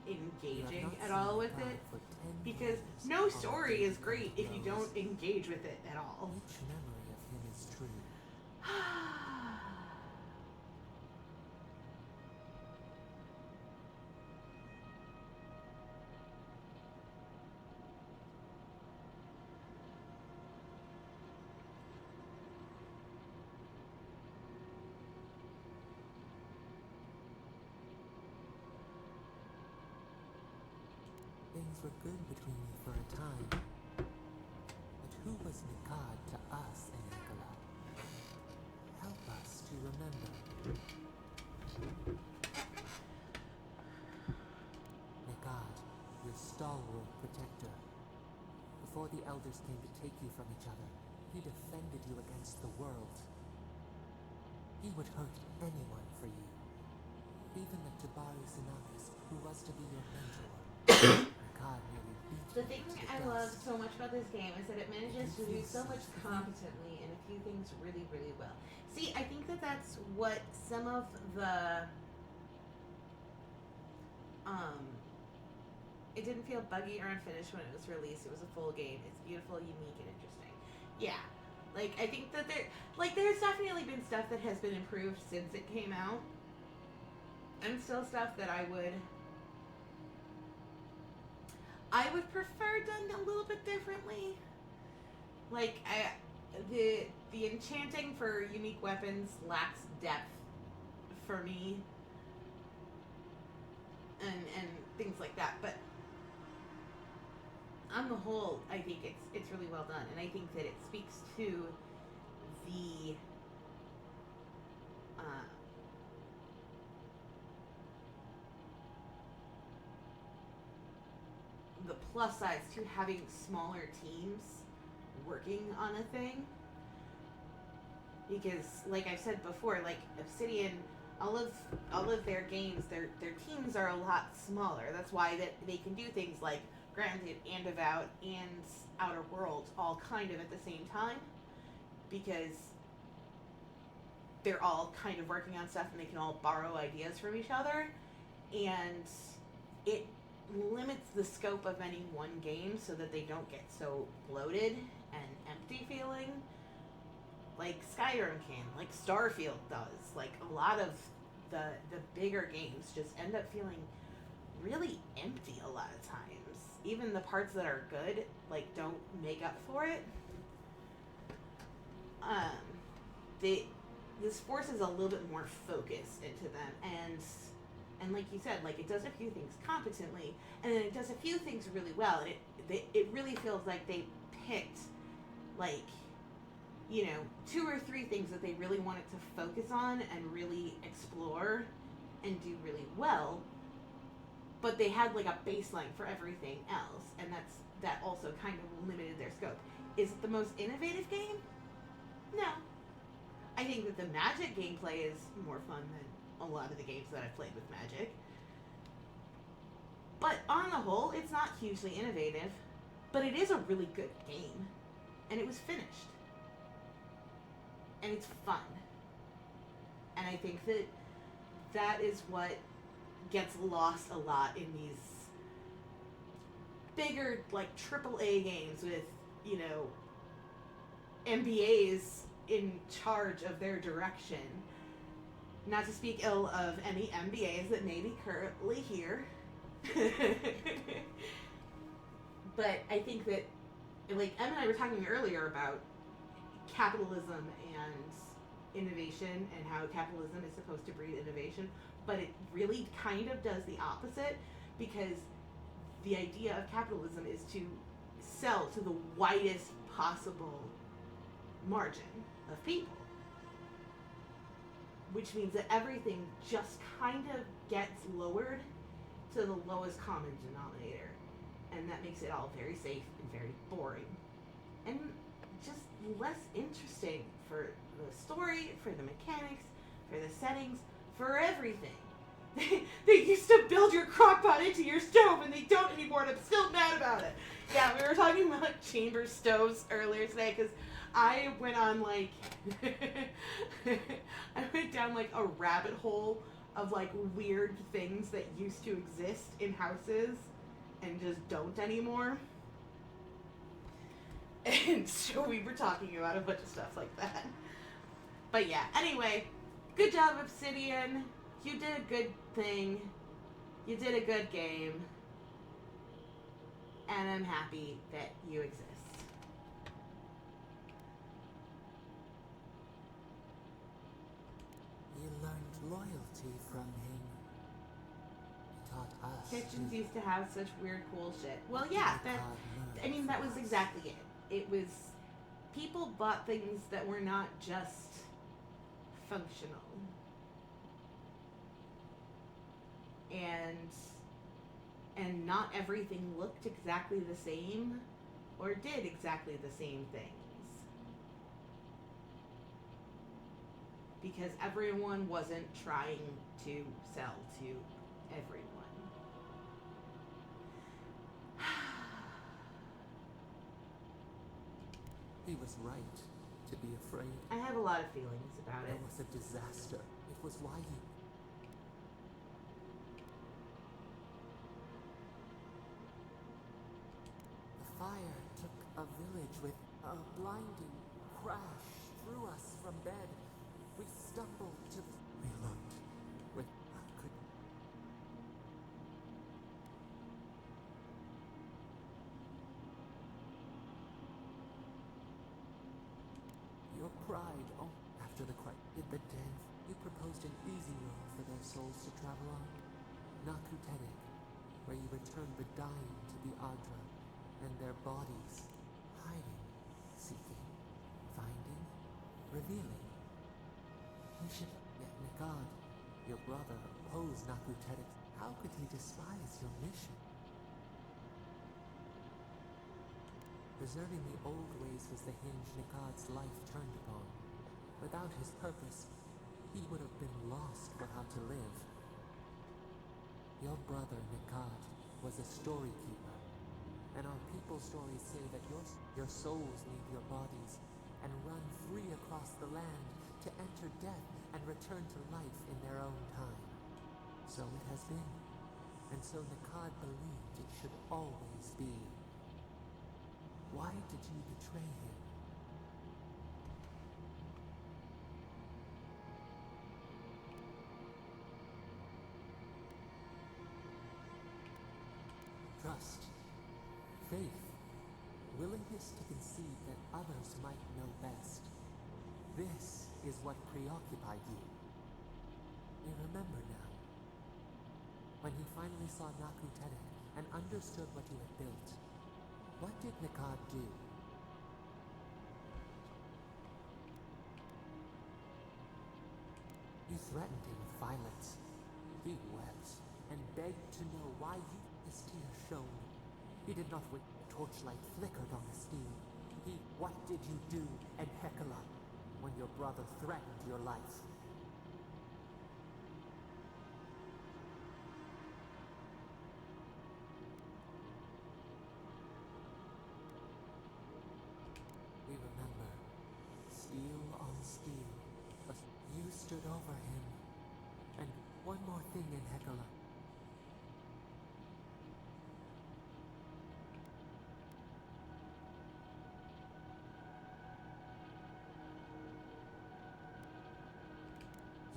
You have engaging not at seen all the with God it. for 10 Because years no on story the is great if you rose. don't engage with it at all. Each memory of him is true. Things were good between you for a time. But who was Nikad to us, Angela? Help us to remember. Nikad, your stalwart protector. Before the elders came to take you from each other, he defended you against the world. He would hurt anyone for you. Even the Tabari Sinakis, who was to be your mentor. Nikad nearly beat The you thing to I dust. love so much about this game is that it manages to do so much competently and a few things really, really well. See, I think that that's what some of the it didn't feel buggy or unfinished when it was released. It was a full game. It's beautiful, unique, and interesting. Yeah. Like, I think that there's definitely been stuff that has been improved since it came out. And still stuff that I would prefer done a little bit differently. Like, the enchanting for unique weapons lacks depth for me. And things like that. But on the whole, I think it's really well done, and I think that it speaks to the plus sides to having smaller teams working on a thing. Because, like I've said before, like Obsidian, all of their games, their teams are a lot smaller. That's why that they can do things like Granted and Avowed and Outer Worlds all kind of at the same time, because they're all kind of working on stuff and they can all borrow ideas from each other, and it limits the scope of any one game so that they don't get so bloated and empty feeling like Skyrim can, like Starfield does. Like, a lot of the bigger games just end up feeling really empty a lot of times. Even the parts that are good, like, don't make up for it. This forces a little bit more focus into them, and And like you said, like it does a few things competently, and then it does a few things really well. And it really feels like they picked, like, you know, 2 or 3 things that they really wanted to focus on and really explore and do really well. But they had like a baseline for everything else, and that also kind of limited their scope. Is it the most innovative game? No. I think that the Magic gameplay is more fun than a lot of the games that I've played with Magic. But on the whole, it's not hugely innovative, but it is a really good game. And it was finished. And it's fun. And I think that that is what gets lost a lot in these bigger, like, AAA games with, you know, MBAs in charge of their direction. Not to speak ill of any MBAs that may be currently here. But I think that, like, Em and I were talking earlier about capitalism and innovation and how capitalism is supposed to breed innovation, but it really kind of does the opposite, because the idea of capitalism is to sell to the widest possible margin of people, which means that everything just kind of gets lowered to the lowest common denominator, and that makes it all very safe and very boring and just less interesting for the story, for the mechanics, for the settings, for everything. They used to build your crockpot into your stove, and they don't anymore, and I'm still mad about it. Yeah, we were talking about like chamber stoves earlier today, because I went on like I went down like a rabbit hole of like weird things that used to exist in houses and just don't anymore. And so we were talking about a bunch of stuff like that. But yeah, anyway, good job, Obsidian. You did a good thing. You did a good game. And I'm happy that you exist. You learned loyalty from him. He taught us. Kitchens used to have such weird, cool shit. Well, yeah, that was exactly it. It was, people bought things that were not just functional. And not everything looked exactly the same or did exactly the same things. Because everyone wasn't trying to sell to everyone. He was right to be afraid. I have a lot of feelings about it. It was a disaster. It was why you... The fire took a village with a blinding crash threw us from bed. We stumbled to the... We looked with... I couldn't... Your pride, oh, after the cry, hit the dead. You proposed an easy road for their souls to travel on. Nakutedek, where you returned the dying to the Adra, and their bodies, hiding, seeking, finding, revealing. You should, yet Nagad, your brother, opposed Nakutedek. How could he despise your mission? Preserving the old ways was the hinge Nikad's life turned upon. Without his purpose, he would have been lost for how to live. Your brother, Nikad, was a story keeper, and our people's stories say that your souls leave your bodies and run free across the land to enter death and return to life in their own time. So it has been, and so Nikad believed it should always be. Why did you betray him? Trust, faith, willingness to concede that others might know best. This is what preoccupied you. You remember now. When he finally saw Naku Tedek and understood what you had built, what did Nikad do? You threatened him with violence. He wept and begged to know why you his tears shone. He did not wait. The torchlight flickered on the steel. What did you do, and Hekala, when your brother threatened your life? We remember, steel on steel, but you stood over him. And one more thing in Hekala.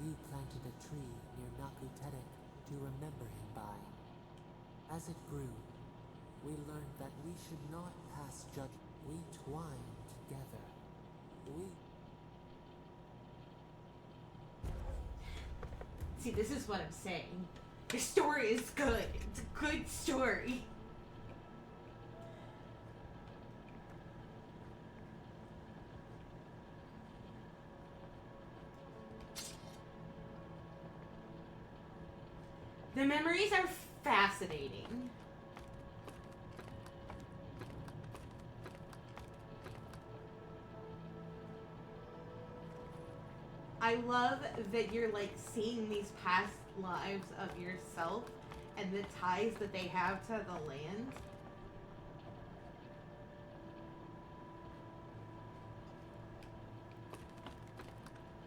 You planted a tree near Naku Tedek to remember him by. As it grew, we learned that we should not pass judgment. We twined together. See, this is what I'm saying. Your story is good. It's a good story. The memories are fascinating. I love that you're like seeing these past lives of yourself and the ties that they have to the land.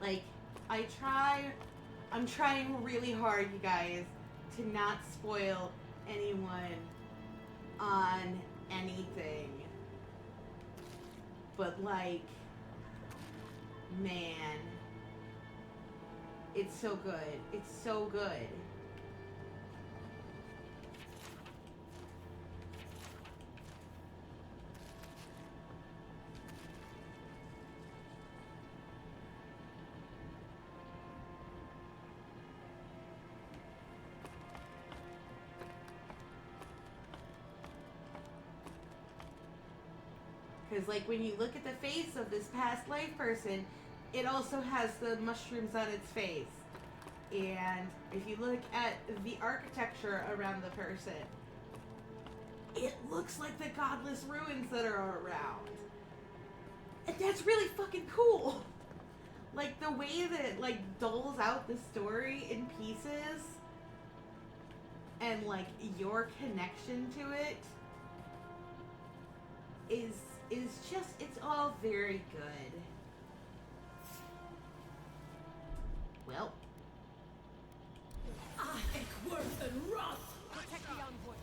Like, I'm trying really hard, you guys, to not spoil anyone on anything. But like, man, it's so good. It's so good. Because, like, when you look at the face of this past life person, it also has the mushrooms on its face. And if you look at the architecture around the person, it looks like the godless ruins that are around. And that's really fucking cool. Like, the way that it, like, doles out the story in pieces and, like, your connection to it is just, it's all very good. Well. Worth and Roth! Protect the envoy.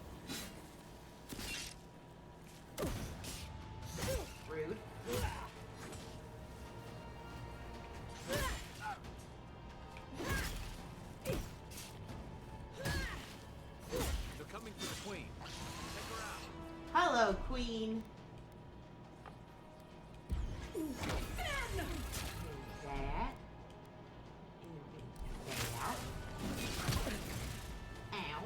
Rude. They're coming for the queen. Take her out. Hello, Queen. That. That. Ow.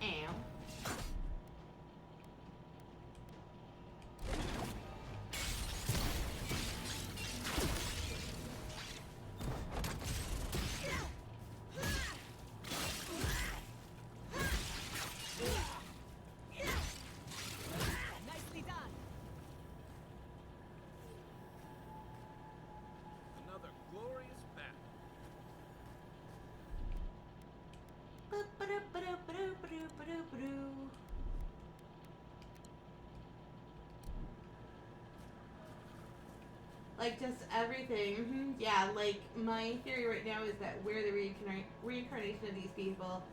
Ow. Nicely done. Another glorious battle. Like, just everything. Yeah, like, my theory right now is that we're the reincarnation of these people,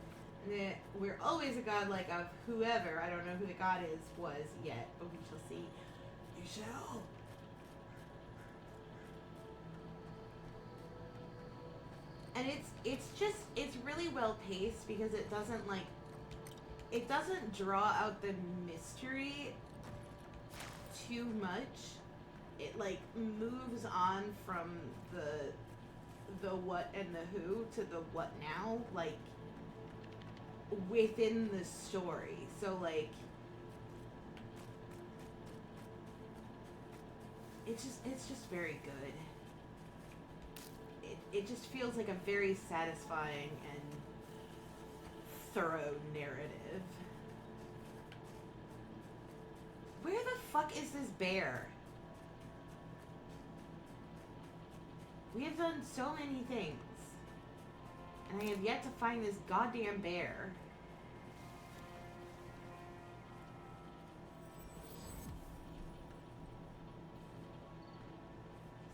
and that we're always a god, like, of whoever. I don't know who the god was yet, but we shall see. We shall. And it's really well paced because it doesn't, like, it doesn't draw out the mystery too much. It like moves on from the what and the who to the what now, like within the story. So like it's just very good. It just feels like a very satisfying and thorough narrative. Where the fuck is this bear? We have done so many things, and I have yet to find this goddamn bear.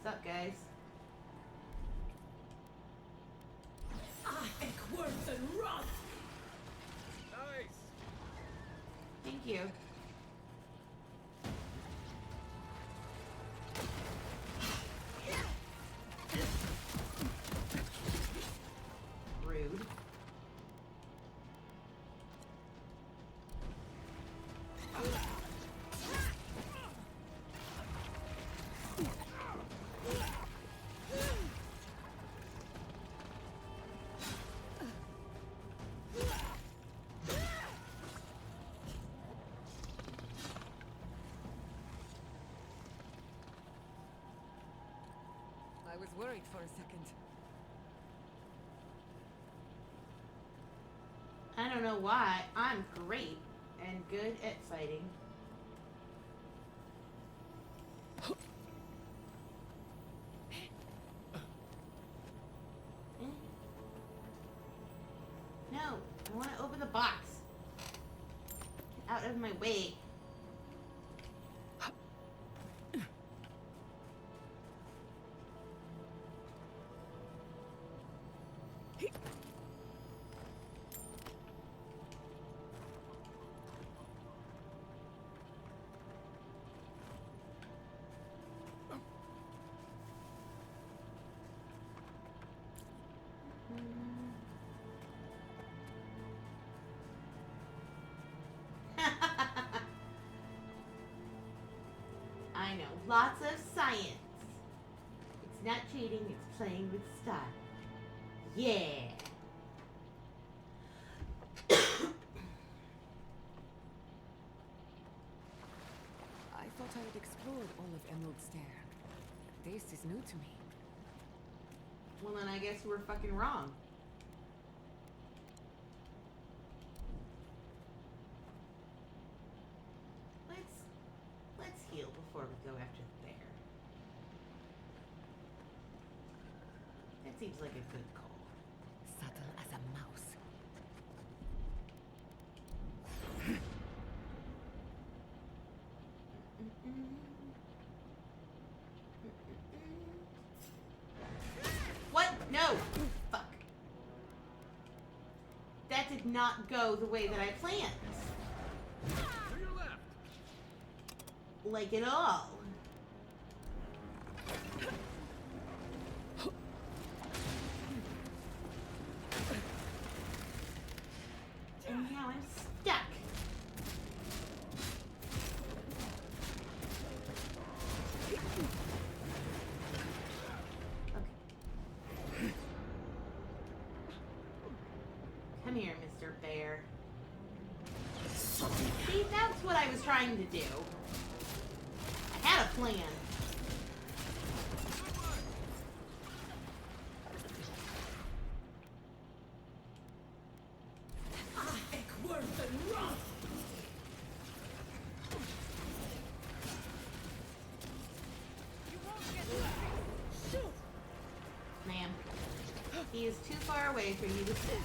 What's up, guys? Worth and wrath. Nice! Thank you. Rude. I was worried for a second. I don't know why. I'm great and good at fighting. No, I want to open the box. Get out of my way. I know, lots of science. It's not cheating, it's playing with style. Yeah. I thought I had explored all of Emerald Stair. This is new to me. Well, then I guess we're fucking wrong. Let's heal before we go after the bear. That seems like a good call. Subtle as a mouse. What? No! Fuck. That did not go the way that I planned. To your left! Like at all. And now I'm stuck. Okay. Come here, Mr. Bear. See, that's what I was trying to do. I had a plan. Ma'am, he is too far away for you to sit.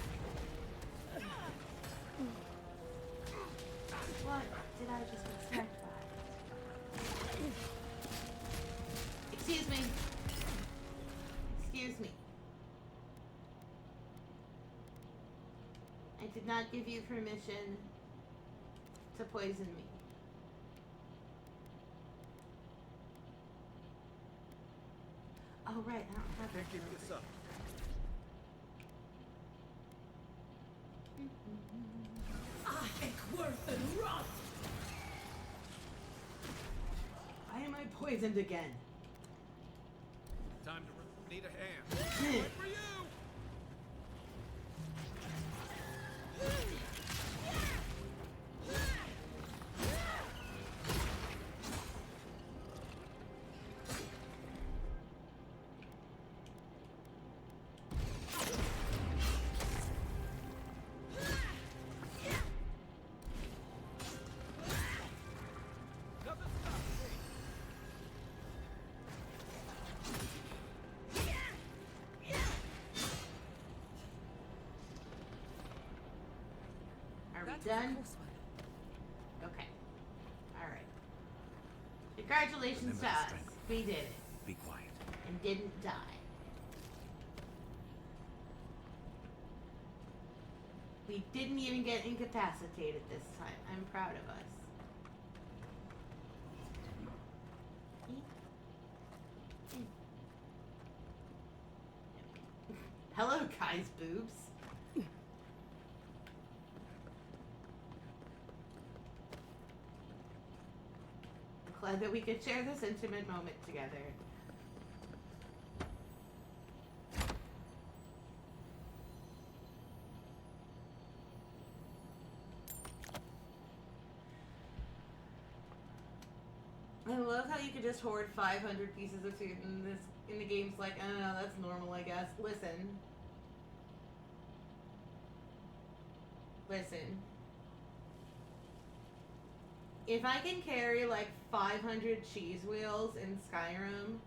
What did I just get smacked by? Excuse me. Excuse me. I did not give you permission to poison me. Oh, right, I don't have Can't keep this up. Why am I poisoned again? Time to need a hand. Wait for you! Are That was we a done? close one. Okay. Alright. Congratulations Remember to the us. strength. We did it. Be quiet. And didn't die. We didn't even get incapacitated this time. I'm proud of us. Hello, guys, boobs. I'm glad that we could share this intimate moment together. I love how you could just hoard 500 pieces of food in the game's like, I don't know, that's normal, I guess. Listen. If I can carry like 500 cheese wheels in Skyrim,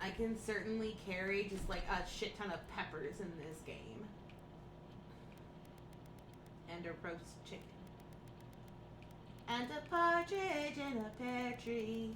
I can certainly carry just like a shit ton of peppers in this game. And a roast chicken. And a partridge in a pear tree.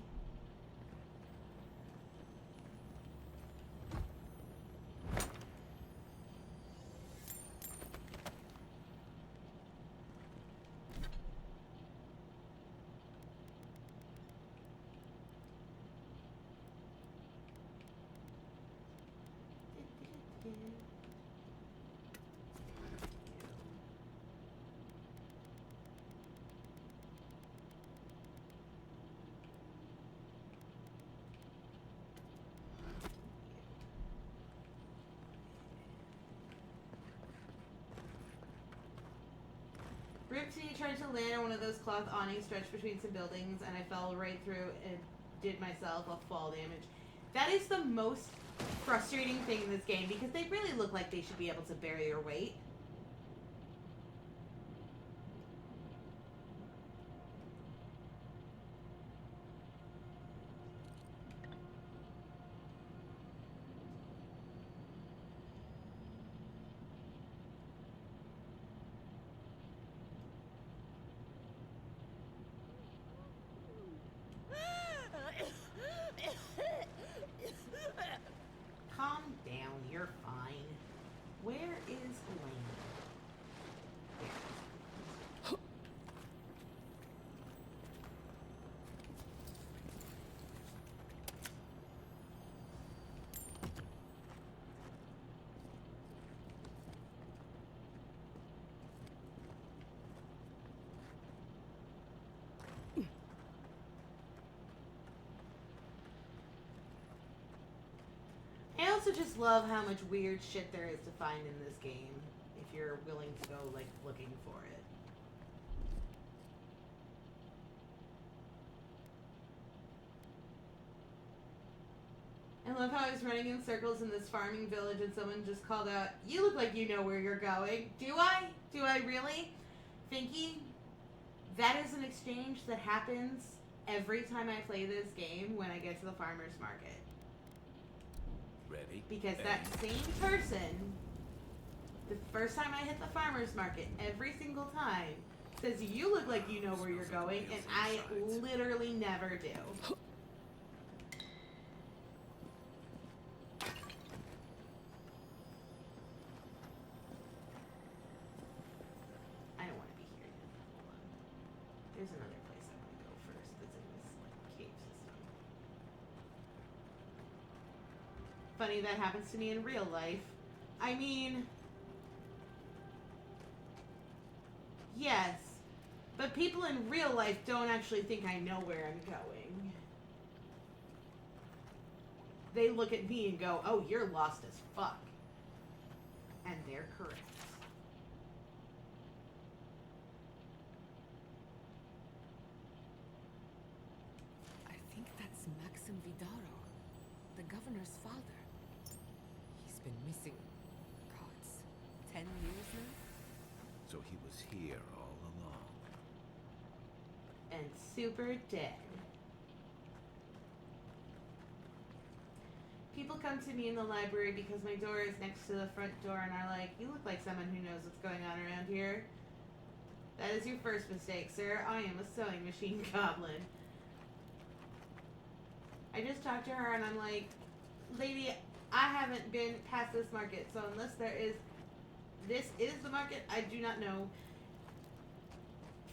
Ripsy tried to land on one of those cloth awnings stretched between some buildings, and I fell right through and did myself a fall damage. That is the most frustrating thing in this game, because they really look like they should be able to bear your weight. Calm down, you're fine. Where is Elaine? There. I also just love how much weird shit there is to find in this game, if you're willing to go, like, looking for it. I love how I was running in circles in this farming village and someone just called out, "You look like you know where you're going." Do I? Do I really? Finky, that is an exchange that happens every time I play this game when I get to the farmer's market. Ready? Because that same person, the first time I hit the farmer's market, every single time, says, "You look like you know where you're going," and I literally never do. I don't want to be here yet. Hold on. There's another place I want to go first that's in this, like, cave system. Funny that happens to me in real life. I mean, Yes. But people in real life don't actually think I know where I'm going. They look at me and go, oh, you're lost as fuck. And they're correct. I think that's Maxim Vidaro, the governor's father. He's been missing, gods, 10 years now? So he was here all along. And super dead. People come to me in the library because my door is next to the front door and are like, you look like someone who knows what's going on around here. That is your first mistake, sir. I am a sewing machine goblin. I just talked to her and I'm like, lady, I haven't been past this market, so unless this is the market, I do not know.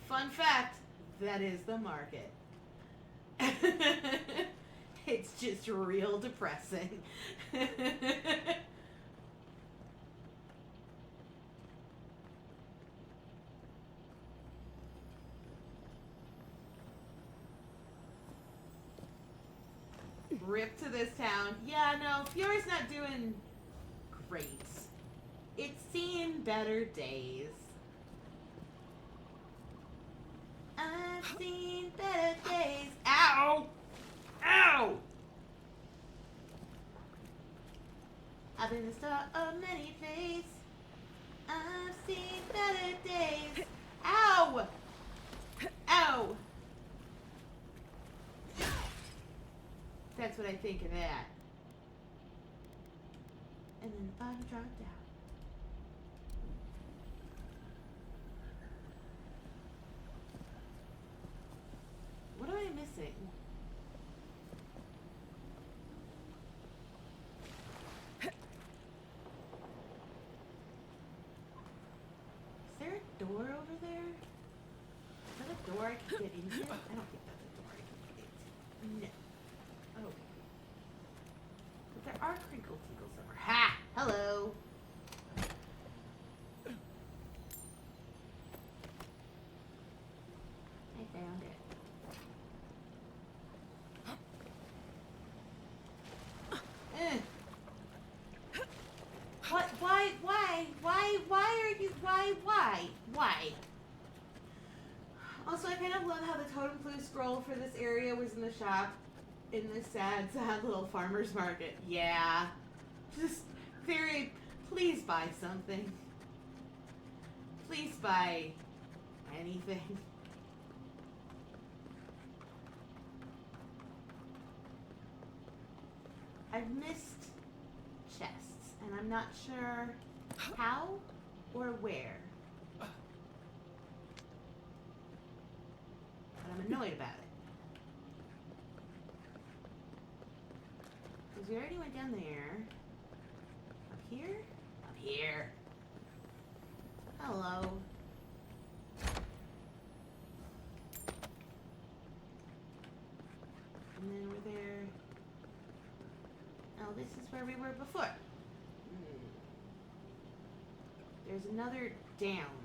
Fun fact, that is the market. It's just real depressing. Rip to this town. Yeah, no, Fiore's not doing great. It's seen better days. I've seen better days. Ow! Ow! I've been the star of many plays. I've seen better days. Ow! Ow! That's what I think of that. And then the bottom dropped out. What am I missing? Is there a door over there? Is that a door I can get into? I don't think that's a door I can get into. No. Oh. But there are crinkle tinkles somewhere. Ha! Hello! I found it. What? Why? Also, I kind of love how the totem blue scroll for this area was in the shop in this sad little farmer's market. Yeah. Just very, please buy something. Please buy anything. I've missed chests, and I'm not sure how or where. But I'm annoyed about it. Because we already went down there. Up here? Up here. Hello. And then over there. Oh, this is where we were before. There's another down.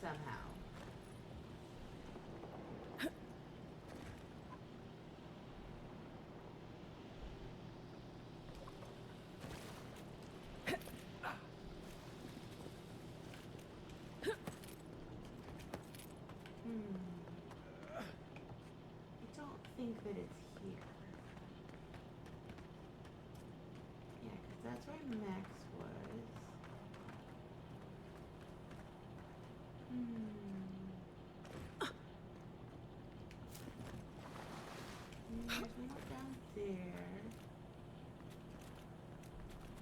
Somehow. I don't think that it's here. Yeah, because that's where Max was. There's one down there.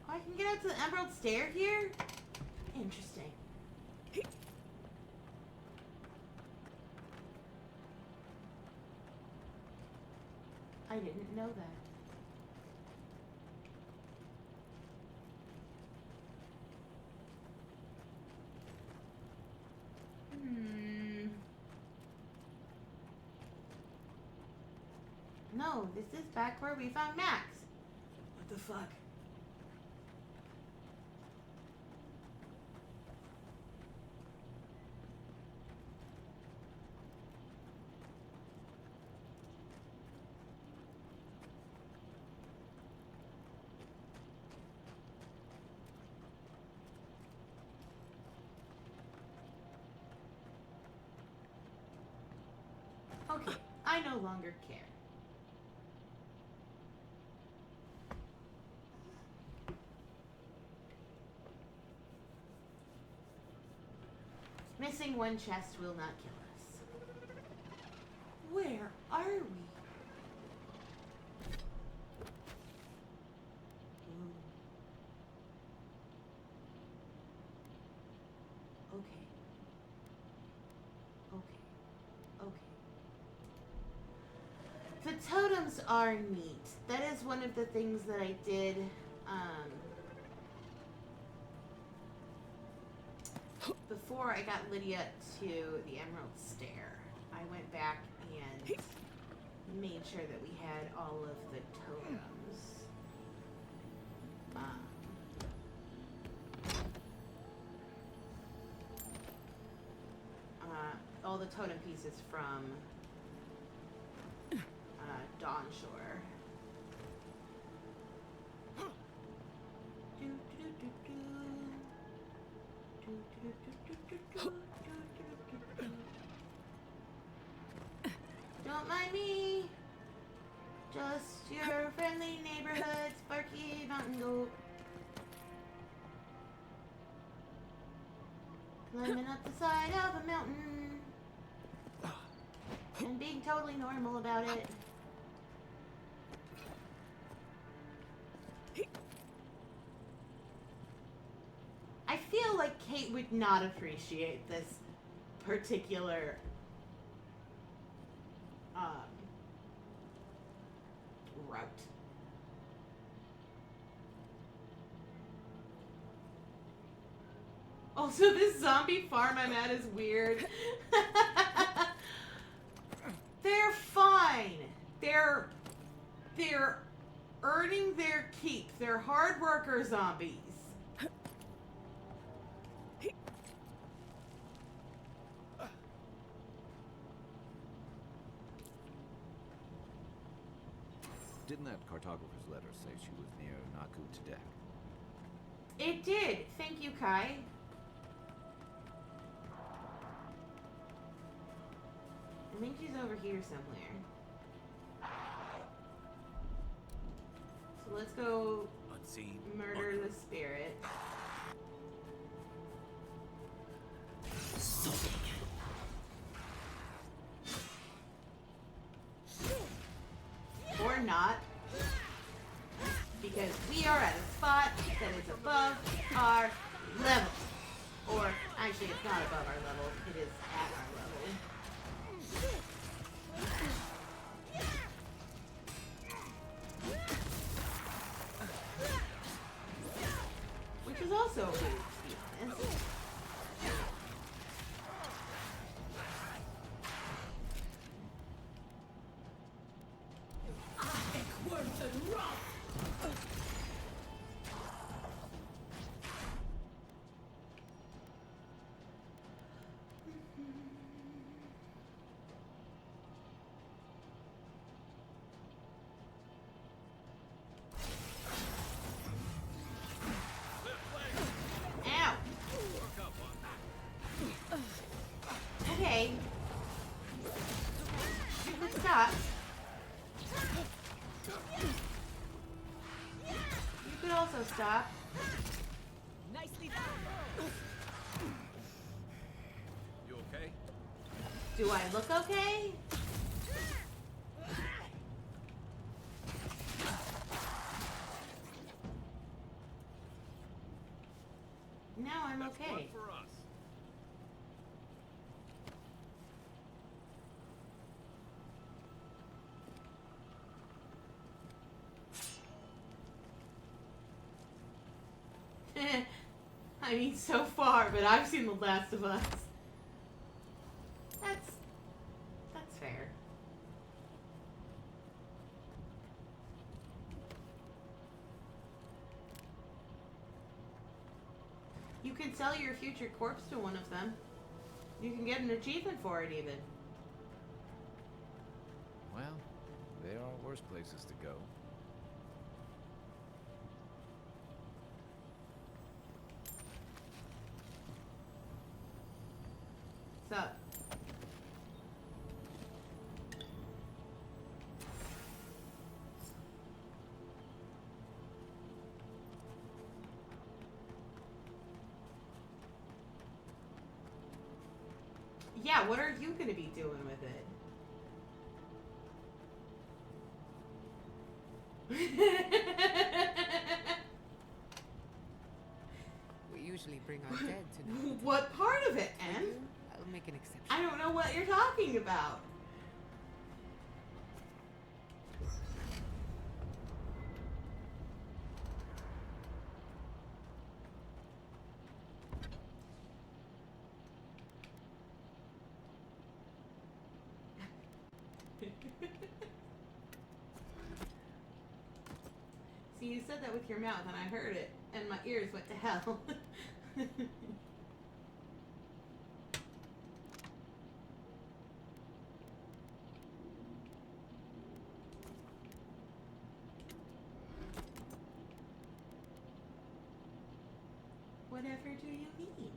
Oh, I can get out to the Emerald Stair here? Interesting. I didn't know that. No, this is back where we found Max. What the fuck? I no longer care. Missing one chest will not kill us. Where are we? Ooh. Okay. The totems are neat. That is one of the things that I did, before I got Lydia to the Emerald Stair. I went back and made sure that we had all of the totems. All the totem pieces from Dawn Shore. Don't mind me. Just your friendly neighborhood Sparky Mountain Goat. Climbing up the side of a mountain. And being totally normal about it. I feel like Kate would not appreciate this particular route. Also, this zombie farm I'm at is weird. They're fine. They're earning their keep. They're hard worker zombies. Didn't that cartographer's letter say she was near Naku Tadek? It did. Thank you, Kai. I think she's over here somewhere. So let's go Unseen. murder the spirit. Or not. Because we are at a spot that is above our level. Or, actually, it's not above our level. It is at our level. Which is also weird, to be honest. Okay. You could stop. You could also stop. Nicely done. You okay? Do I look okay? No, I'm okay. For us. I mean, so far, but I've seen The Last of Us. That's fair. You can sell your future corpse to one of them. You can get an achievement for it, even. Well, there are worse places to go. What's up? Yeah, what are you gonna be doing with it? We usually bring our dead to know. What part of it, Em? I'll make an exception. I don't know what you're talking about. See, you said that with your mouth, and I heard it, and my ears went to hell. Whatever do you mean?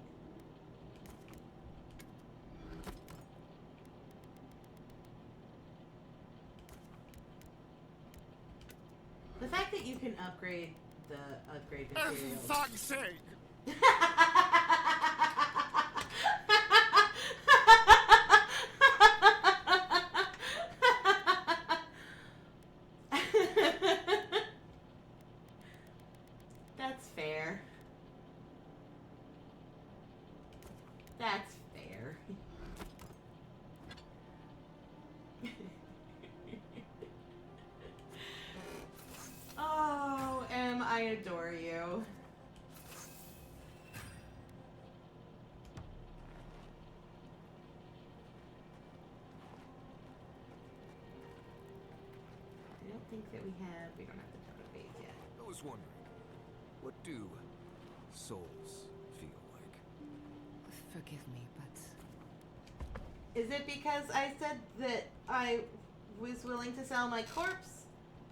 The fact that you can upgrade the upgrade materials. For fuck's sake! That's fair. That's fair. Oh, Em, I adore you. I don't think that we don't have the totem base yet. I was wondering, what do souls feel like? Forgive me, but Is it because I said that I was willing to sell my corpse,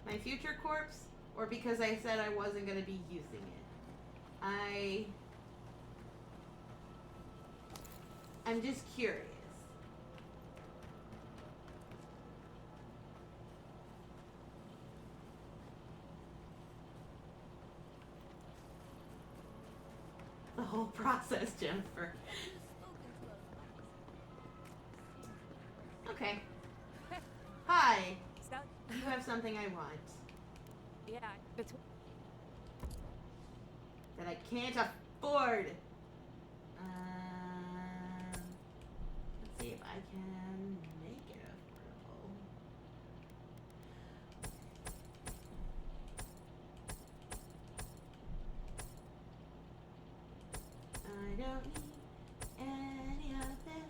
my future corpse, or because I said I wasn't going to be using it? I'm just curious. The whole process, Jennifer. Okay. Hi. You have something I want. Yeah, but That I can't afford. Let's see if I can make it affordable. I don't need any of this.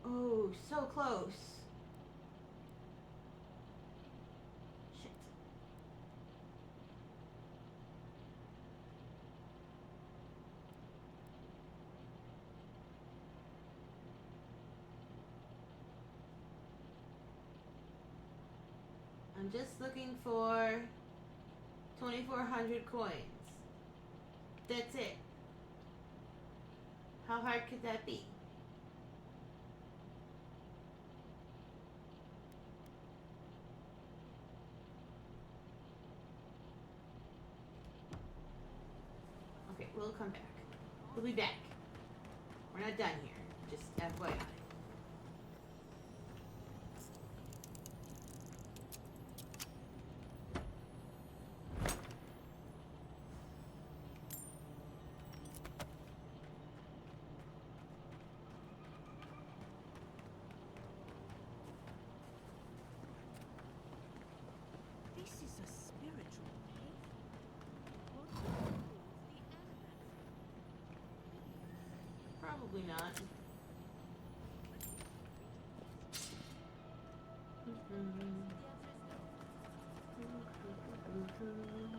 Oh, so close. Shit. I'm just looking for 2,400 coins. That's it. How hard could that be? Okay, we'll come back. We'll be back. We're not done here. Just FYI. this is a spiritual cave. Probably not. Oh, it's over there. That's where it is.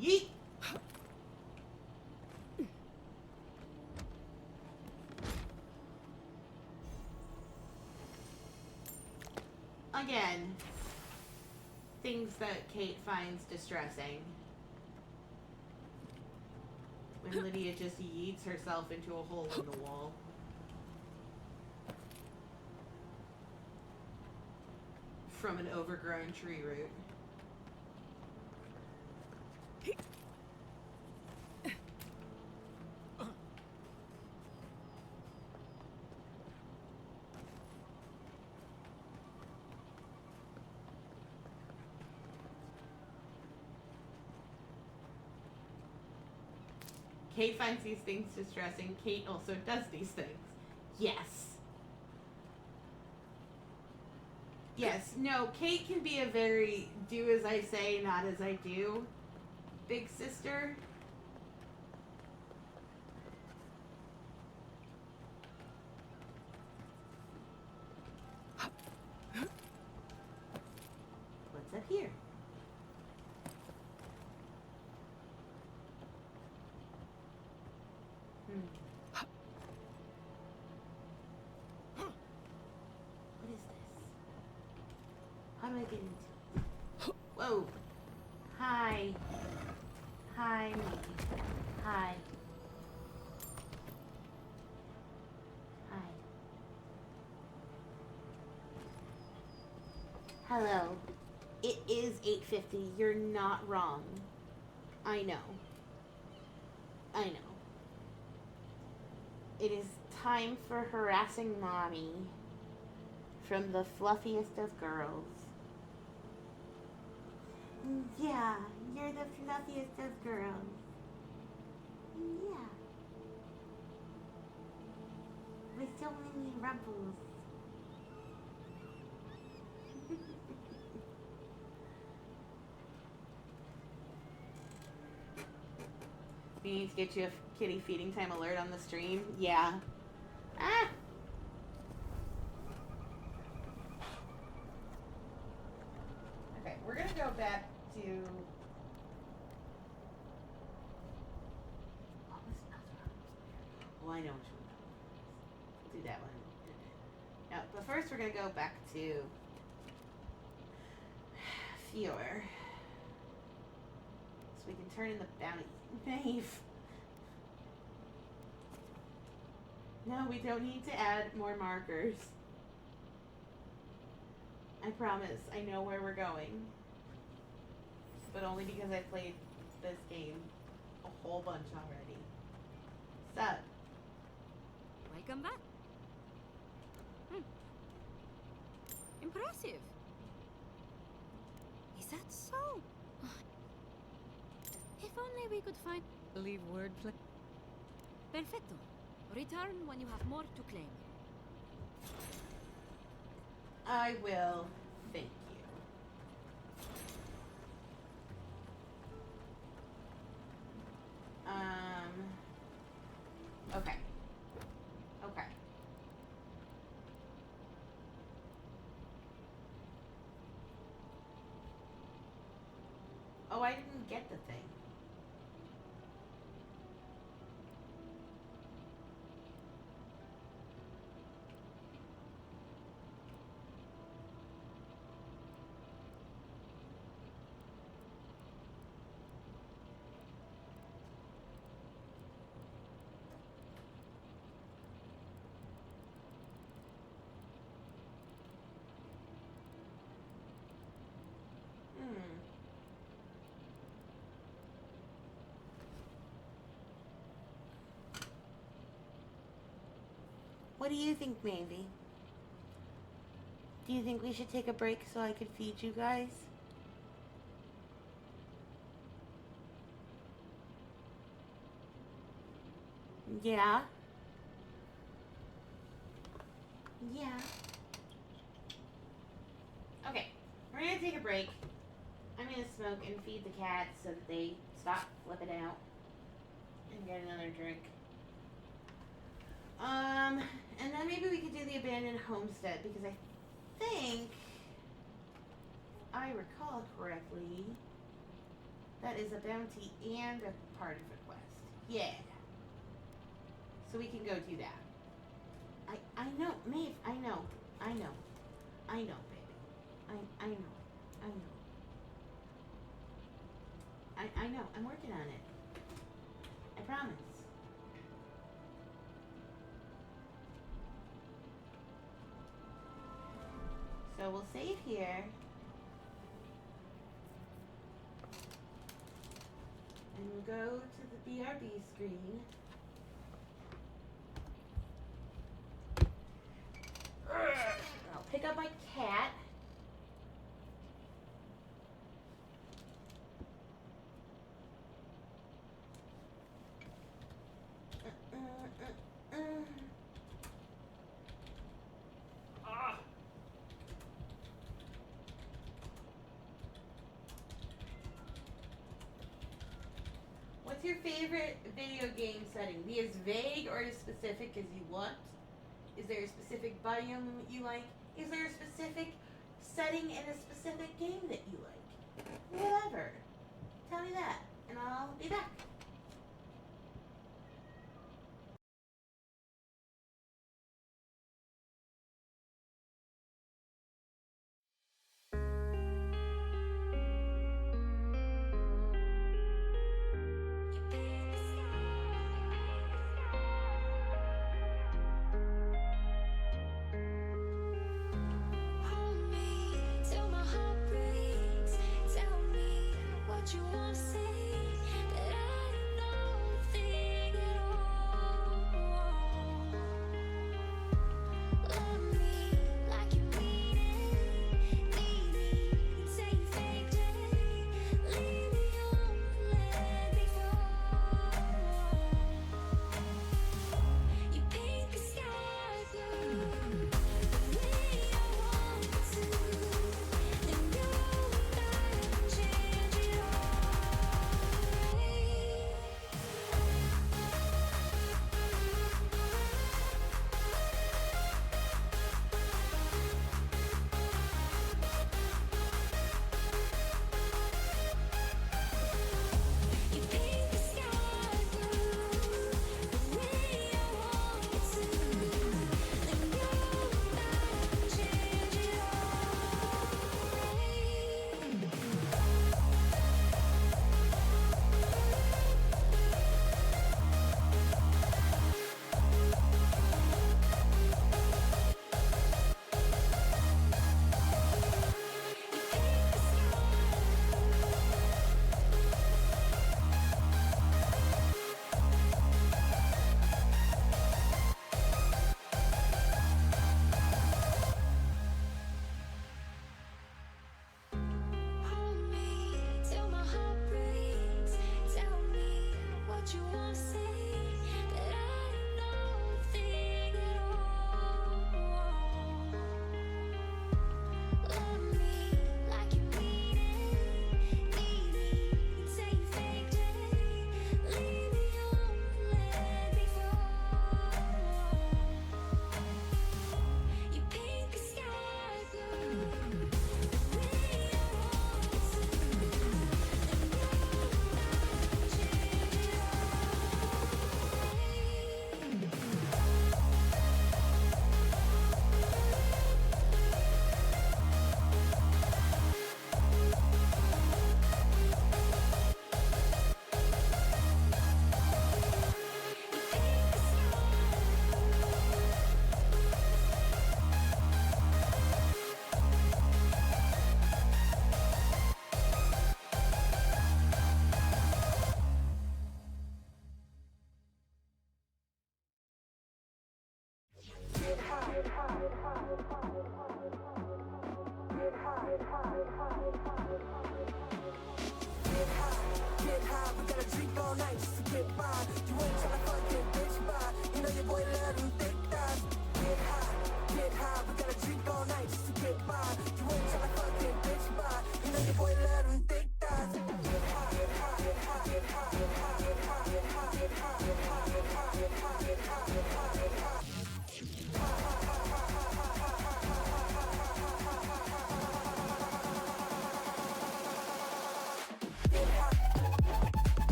Yeet! Again, things that Kate finds distressing. When Lydia just yeets herself into a hole in the wall. From an overgrown tree root. Kate finds these things distressing. Kate also does these things. Yes. Yes. No, Kate can be a very do as I say, not as I do big sister. What's up here? What is this? How do I get into it? Whoa. Hi. Hi, me. Hi. Hi. Hello. It is 8:50. You're not wrong. I know. I know. It is time for harassing mommy from the fluffiest of girls. Yeah, you're the fluffiest of girls. Yeah. With so many ruffles. We need to get you a kitty feeding time alert on the stream. Yeah. Ah! Okay, we're gonna go back to... Oh, I know which one that one is. We'll do that one in a minute. No, but first we're gonna go back to... Fior. So we can turn in the bounty. Knave. No, we don't need to add more markers. I promise, I know where we're going. But only because I played this game a whole bunch already. Sup? Welcome back. Impressive. Is that so? If only we could find... Leave wordplay. Perfecto. Return when you have more to claim. I will. Thank you. Okay. Okay. Oh, I didn't get the thing. What do you think, maybe? Do you think we should take a break so I could feed you guys? Yeah. Yeah. Okay, we're gonna take a break. I'm gonna smoke and feed the cats so that they stop flipping out and get another drink. And then maybe we could do the abandoned homestead, because I think, if I recall correctly, That is a bounty and a part of a quest. Yeah. So we can go do that. I know, Maeve, I know, baby. I know. I know, I'm working on it. I promise. So we'll save here. And we'll go to the BRB screen. I'll pick up my cat. What's your favorite video game setting? Be as vague or as specific as you want. Is there a specific biome you like? Is there a specific setting in a specific game that you like? Whatever. Tell me that, and I'll be back. Hold me till my heart breaks. Tell me what you wanna say. That I don't know a thing at all. Love me like you mean it. Need me and say you faked it. Leave me on, let me fall. You paint the sky blue. The way I want to. Then go back and change it all. You paint the sky blue. The way I want to. Then go back and change it Hold me till my heart breaks. Tell me what you wanna say. That I don't know a thing at all. Love me like you mean it. Need me and say you faked it. Leave me on, let me fall. You paint the sky blue. The way I want to. Then go back and change it all.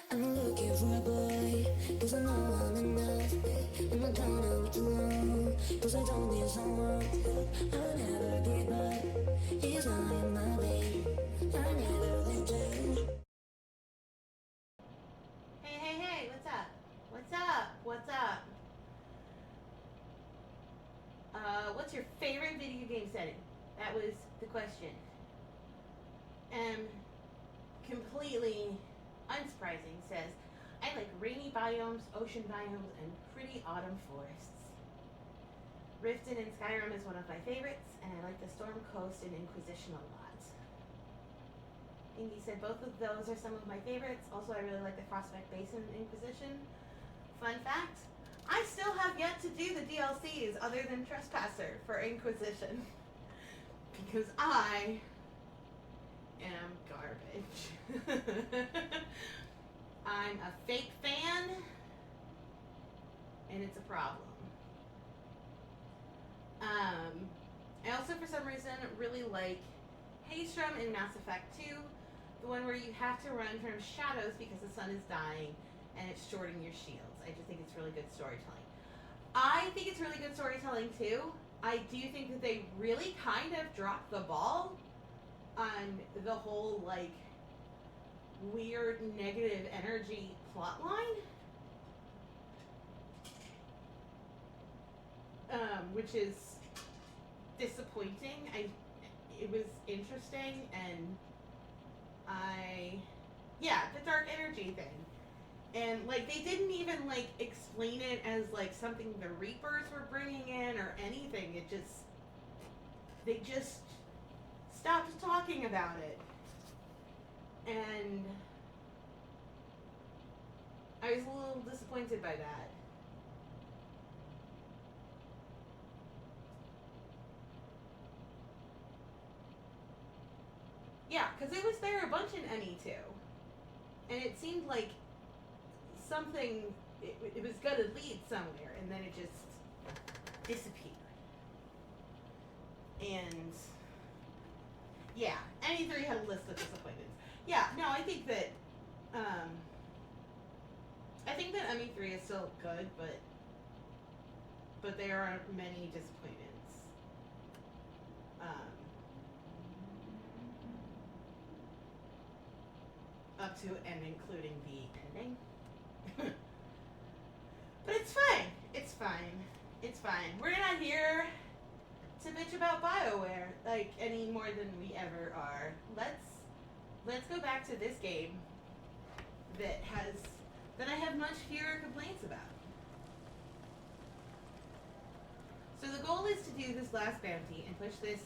I'm looking for a boy, 'cause I know I'm enough. I'm not down with the low, 'cause I don't need someone. I'll never give up. He's not in my way. I never let you. Hey, hey, hey, what's up? What's up? What's up? What's your favorite video game setting? That was the question. Completely unsurprising says, I like rainy biomes, ocean biomes, and pretty autumn forests. Riften in Skyrim is one of my favorites, and I like the Storm Coast and Inquisition a lot. Ingy said both of those are some of my favorites. Also, I really like the Frostback Basin in Inquisition. Fun fact, I still have yet to do the DLCs other than Trespasser for Inquisition. Because I am garbage. I'm a fake fan, and it's a problem. I also, for some reason, really like Haystrom in Mass Effect 2, the one where you have to run from shadows because the sun is dying and it's shorting your shields. I just think it's really good storytelling. I think it's really good storytelling too. I do think that they really kind of dropped the ball on the whole, like, weird negative energy plotline. Which is disappointing. It was interesting, and the dark energy thing. And, like, they didn't even, like, explain it as, like, something the Reapers were bringing in or anything. They just stopped talking about it. And I was a little disappointed by that. Yeah, because it was there a bunch in ME2. And it seemed like something, it was going to lead somewhere, and then it just disappeared. And, yeah, ME3 had a list of disappointments. Yeah, no, I think that ME3 is still good, but there are many disappointments. Up to and including the ending. But it's fine. It's fine. It's fine. We're not here to bitch about BioWare, like, any more than we ever are. Let's go back to this game that I have much fewer complaints about. So the goal is to do this last bounty and push this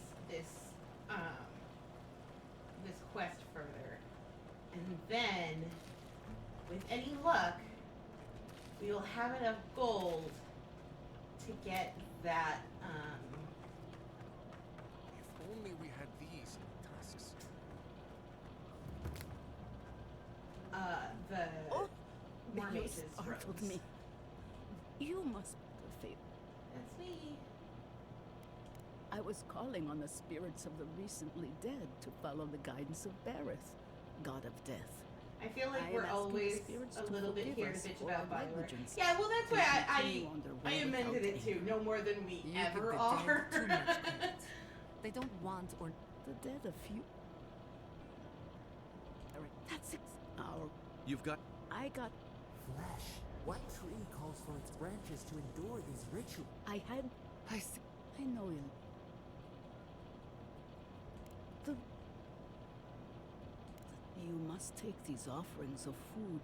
quest further. And then, with any luck, we will have enough gold to get that, If only we had these tusks. the mermaid's startled robes. me. You must be the That's me. I was calling on the spirits of the recently dead to follow the guidance of Bareth, god of death. I feel like I we're am asking the always spirits a to little bit forgive here to us bitch for about our BioWare. negligence Yeah, well, that's and why continue on their I way amended without it too. aid. No more than we You ever give the are. dead too much credit. They don't want or... The dead a few... That's our... You've got... I got... Flesh. What tree calls for its branches to endure these rituals? I had... I know you. You must take these offerings of food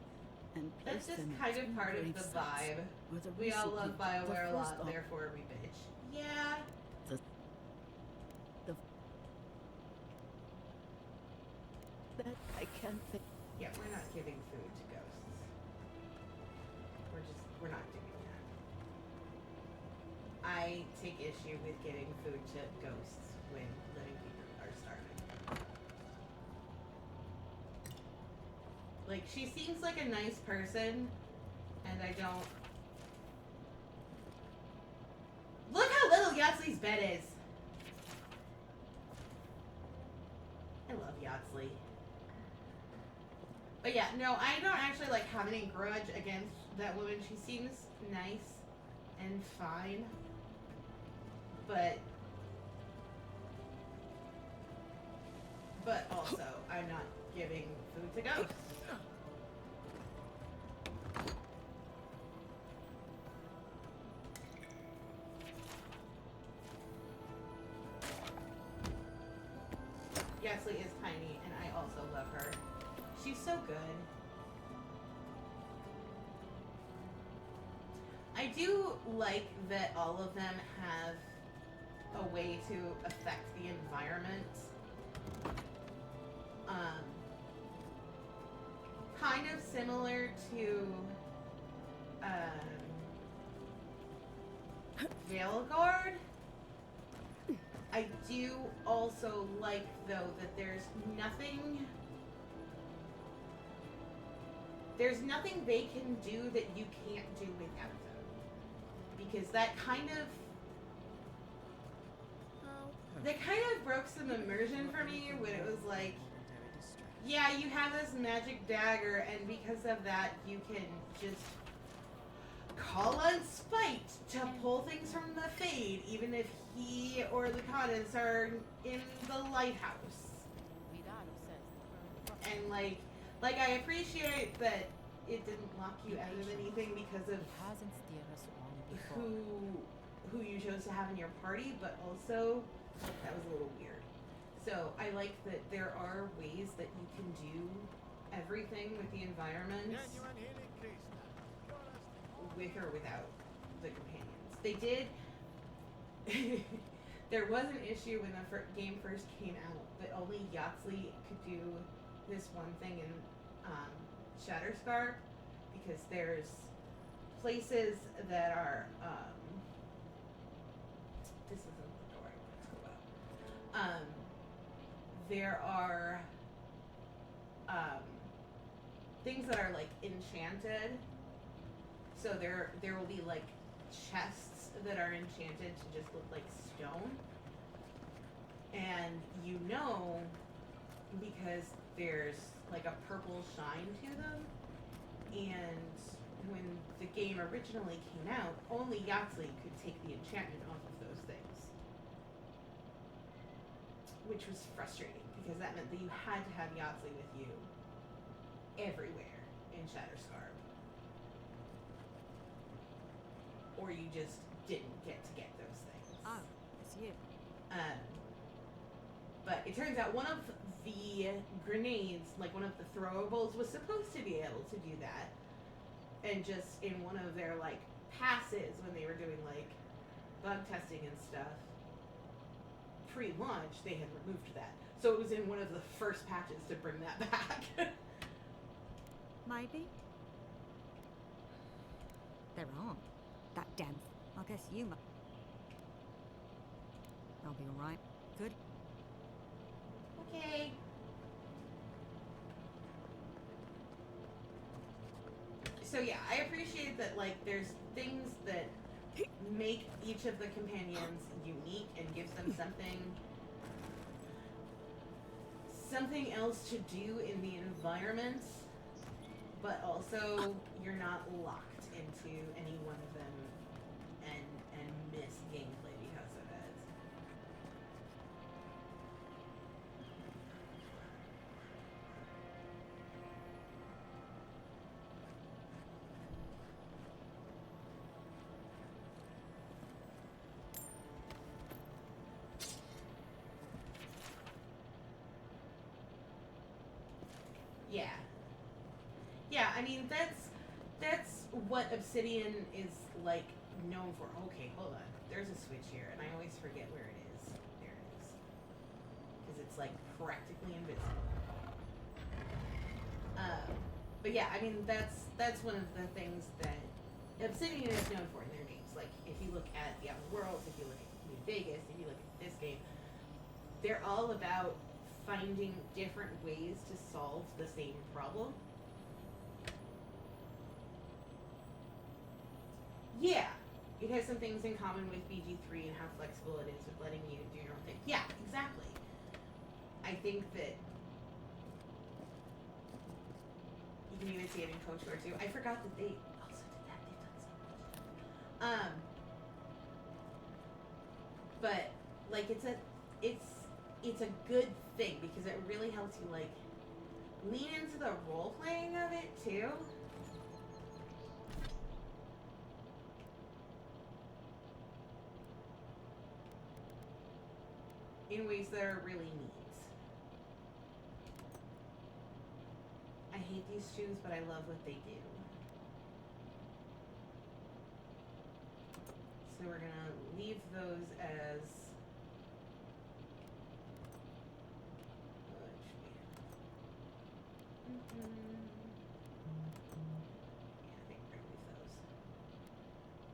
and place That's just them at kind of two part of the grave sites vibe. where the We all recently- love BioWare a the lot, first therefore we bitch. Yeah. That I can't think. Yeah, we're not giving food to ghosts. We're not doing that. I take issue with giving food to ghosts when living people are starving. Like, she seems like a nice person, and I don't... Look how little Yahtzlee's bed is! I love Yahtzlee. But yeah, no, I don't actually like have any grudge against that woman. She seems nice and fine. But also, I'm not giving food to ghosts. Yesli is tiny, and I also love her. She's so good. I do like that all of them have a way to affect the environment. Kind of similar to Veilguard. I do also like, though, that there's nothing they can do that you can't do without them. Because that kind of broke some immersion for me when it was like, yeah, you have this magic dagger, and because of that, you can just call on Spite to pull things from the Fade, even if he or the Connors are in the lighthouse. And like I appreciate that it didn't lock you out of anything because of who you chose to have in your party, but also that was a little weird. So I like that there are ways that you can do everything with the environment, with or without the companions. They did. There was an issue when the game first came out that only Yahtzee could do this one thing in Shatterscar, because there's places that are this isn't the door I wanted to go out. There are things that are like enchanted. So there will be like chests that are enchanted to just look like stone. And you know, because there's like a purple shine to them. And when the game originally came out, only Yahtzee could take the enchantment off of those things. Which was frustrating, because that meant that you had to have Yahtzee with you everywhere in Shatterscar. Or you just didn't get to get those things. Oh, it's you. But it turns out one of the grenades, like one of the throwables, was supposed to be able to do that. And just in one of their like passes when they were doing like bug testing and stuff, pre-launch, they had removed that. So it was in one of the first patches to bring that back. Maybe. They're on. That damn. I guess you might. I'll be alright. Good. Okay. So yeah, I appreciate that like there's things that make each of the companions unique and gives them something else to do in the environment, but also you're not locked into any one of them and miss gameplay because of it. Yeah. Yeah, I mean, that's what Obsidian is, like, known for. Okay, hold on. There's a switch here, and I always forget where it is. There it is. Because it's, like, practically invisible. But yeah, I mean, that's one of the things that Obsidian is known for in their games. Like, if you look at the Outer Worlds, if you look at New Vegas, if you look at this game, they're all about finding different ways to solve the same problem. Yeah, it has some things in common with BG3 and how flexible it is with letting you do your own thing. Yeah, exactly. I think that You can even see it in KOTOR too. I forgot that they also did that. They've done so much. But like it's a good thing because it really helps you like lean into the role playing of it too. In ways that are really neat. I hate these shoes, but I love what they do. So we're gonna leave those as yeah, I think we're gonna leave those.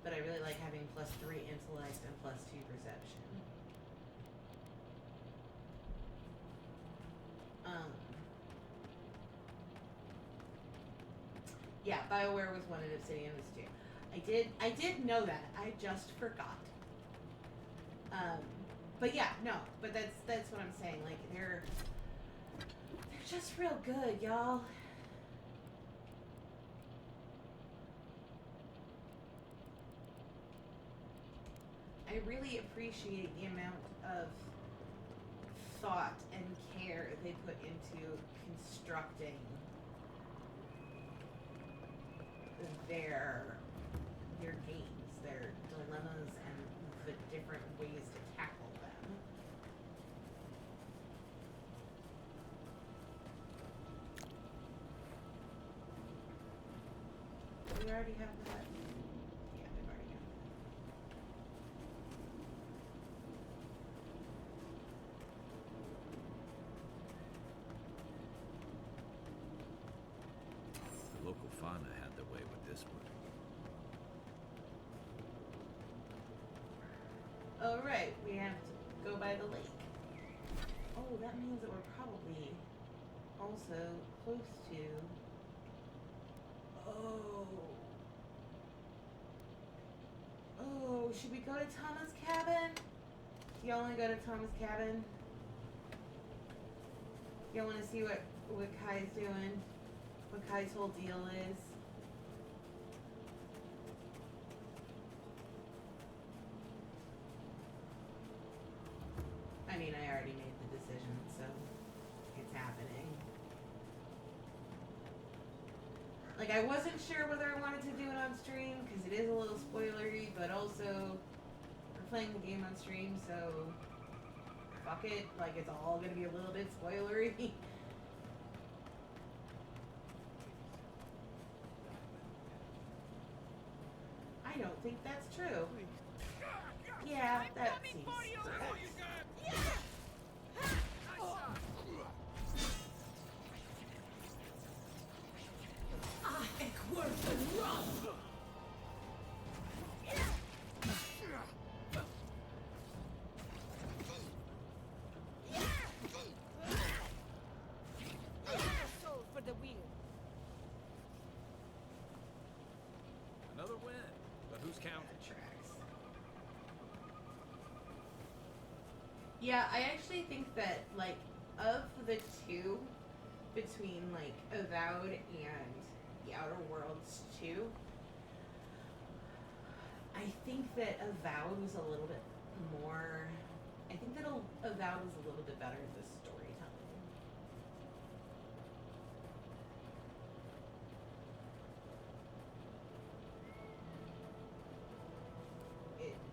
But I really like having +3 intellect and +2 perception. Yeah, BioWare was 1 and Obsidian was 2. I did know that. I just forgot. But yeah, no. But that's what I'm saying. Like they're just real good, y'all. I really appreciate the amount of thought and care they put into constructing their games, their dilemmas, and the different ways to tackle them. Do we already have that? Yeah, we've already got that. The local fauna had their way with this one. Oh, right, we have to go by the lake. Oh, that means that we're probably also close to... Oh, should we go to Tama's cabin? Y'all wanna go to Tama's cabin? Y'all wanna see what Kai's doing? What Kai's whole deal is? I mean, I already made the decision, so it's happening. Like, I wasn't sure whether I wanted to do it on stream, because it is a little spoilery, but also, we're playing the game on stream, so fuck it. Like, it's all gonna be a little bit spoilery. I don't think that's true. Yeah, that seems correct. For the wheel. Another win. But who's counting? Yeah, I actually think that, like, of the two, between, like, Avowed and The Outer Worlds 2, I think that Avowed was a little bit more... I think that Avowed was a little bit better at the storytelling.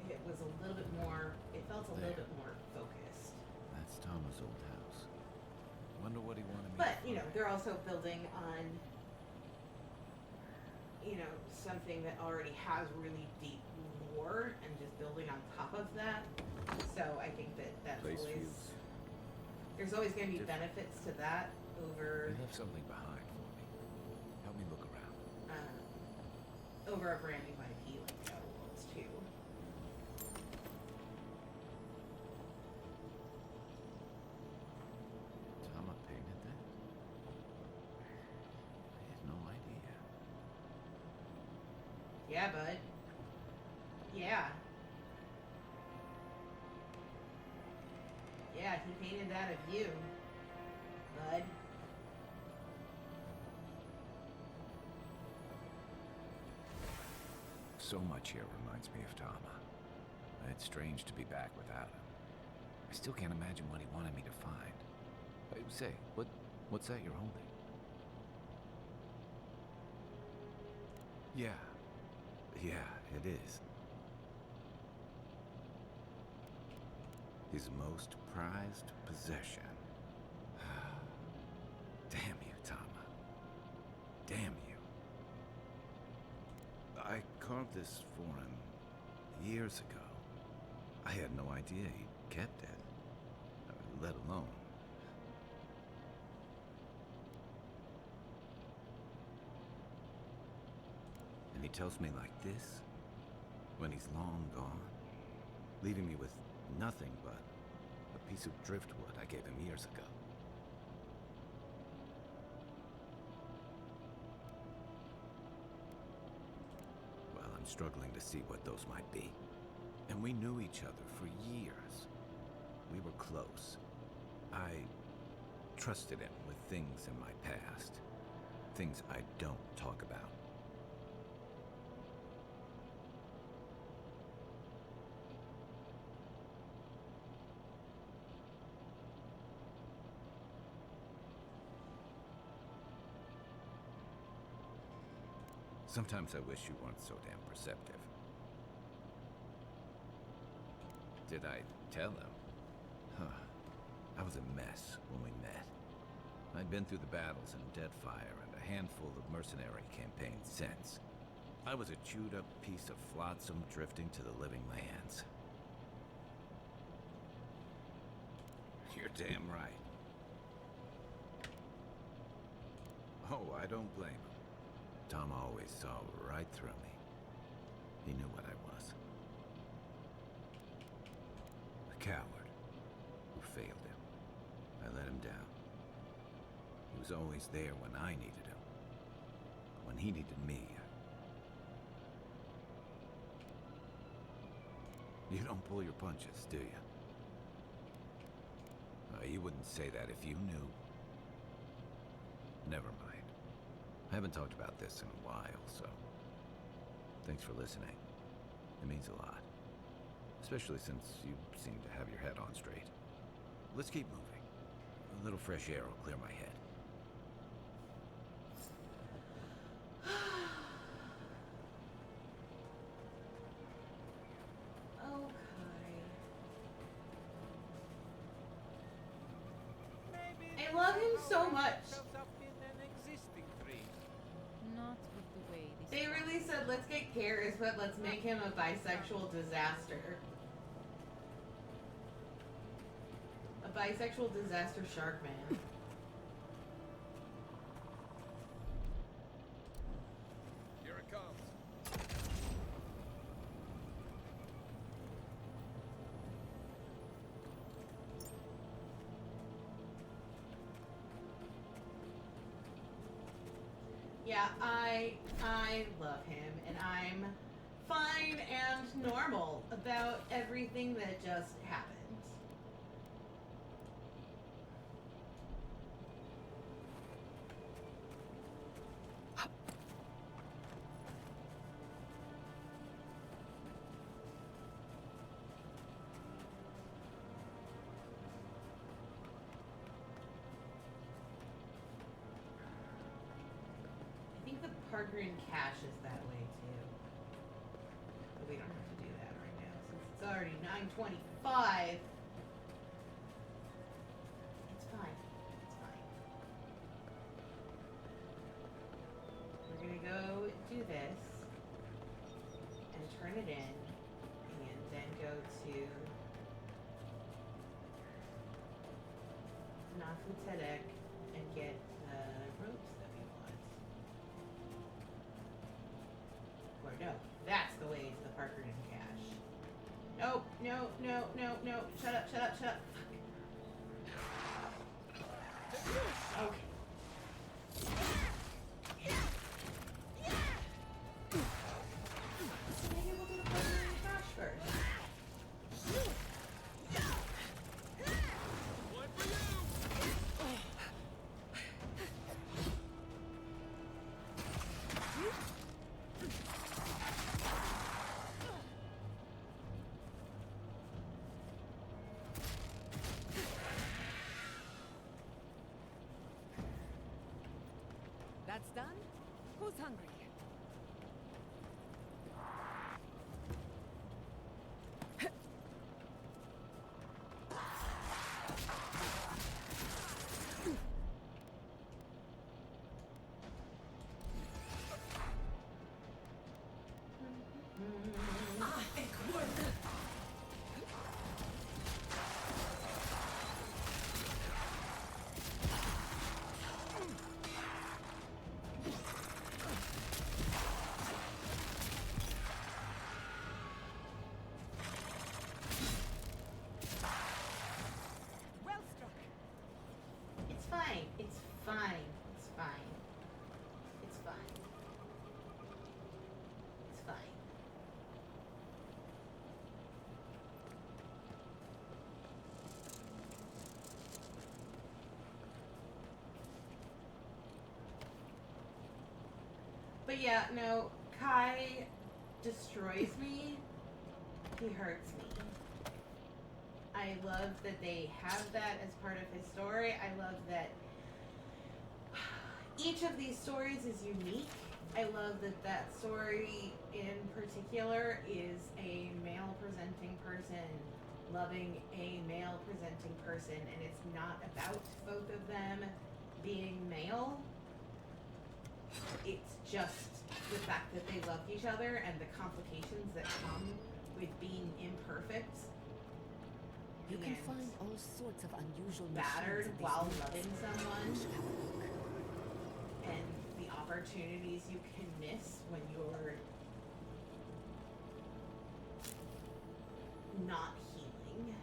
It was a little bit more... It felt a little bit more focused. That's Thomas' old house. Wonder what he wanted me But, to you know, find. they're also building on, you know, something that already has really deep lore and just building on top of that. So I think that that's Place always... feels There's always going to be different. benefits to that over... You left something behind for me. Help me look around. over a brand new IP like The Outer Worlds 2. Tama painted that? I had no idea. Yeah, bud. Yeah. Yeah, he painted that of you, bud. So much here reminds me of Tama. It's strange to be back without him. I still can't imagine what he wanted me to find. Say, what's that you're holding? Yeah, it is. His most prized possession. Damn you, Tama. Damn you. I carved this for him years ago. I had no idea he kept it, let alone. And he tells me like this, when he's long gone, leaving me with nothing but a piece of driftwood I gave him years ago. Well, I'm struggling to see what those might be. And we knew each other for years. We were close. I trusted him with things in my past. Things I don't talk about. Sometimes I wish you weren't so damn perceptive. Did I tell him? Huh. I was a mess when we met. I'd been through the battles in Deadfire and a handful of mercenary campaigns since. I was a chewed-up piece of flotsam drifting to the living lands. You're damn right. Oh, I don't blame him. Tom always saw right through me. He knew what I was. A coward who failed him. I let him down. He was always there when I needed him. When he needed me. You don't pull your punches, do you? You wouldn't say that if you knew. Never mind. I haven't talked about this in a while, so thanks for listening. It means a lot. Especially since you seem to have your head on straight. Let's keep moving. A little fresh air will clear my head. I love him so much. Not with the way this. They really said, let's get Karis, but let's make him a bisexual disaster. A bisexual disaster shark man. Here it comes. Yeah, I love him, and I'm fine and normal about everything that just happened. I think the Parker and Cash is that way too. But we don't have to do that right now since it's already 9:25. It's fine. It's fine. We're gonna go do this and turn it in and then go to Nafu Tedek and get the ropes that we want. Or no, that's the way to the Parker and Cash. Nope, no. Shut up. Fuck. Okay. Maybe we'll do the Parker and Cash first. One for you! That's done? Who's hungry? It's fine. It's fine. It's fine. It's fine. It's fine. But yeah, no, Kai destroys me. He hurts me. I love that they have that as part of his story. I love that each of these stories is unique. I love that that story in particular is a male presenting person loving a male presenting person, and it's not about both of them being male. It's just the fact that they love each other and the complications that come with being imperfect. You can find all sorts of unusual battered machines in while these loving movies. someone, You should have a look. and the opportunities you can miss when you're not healing.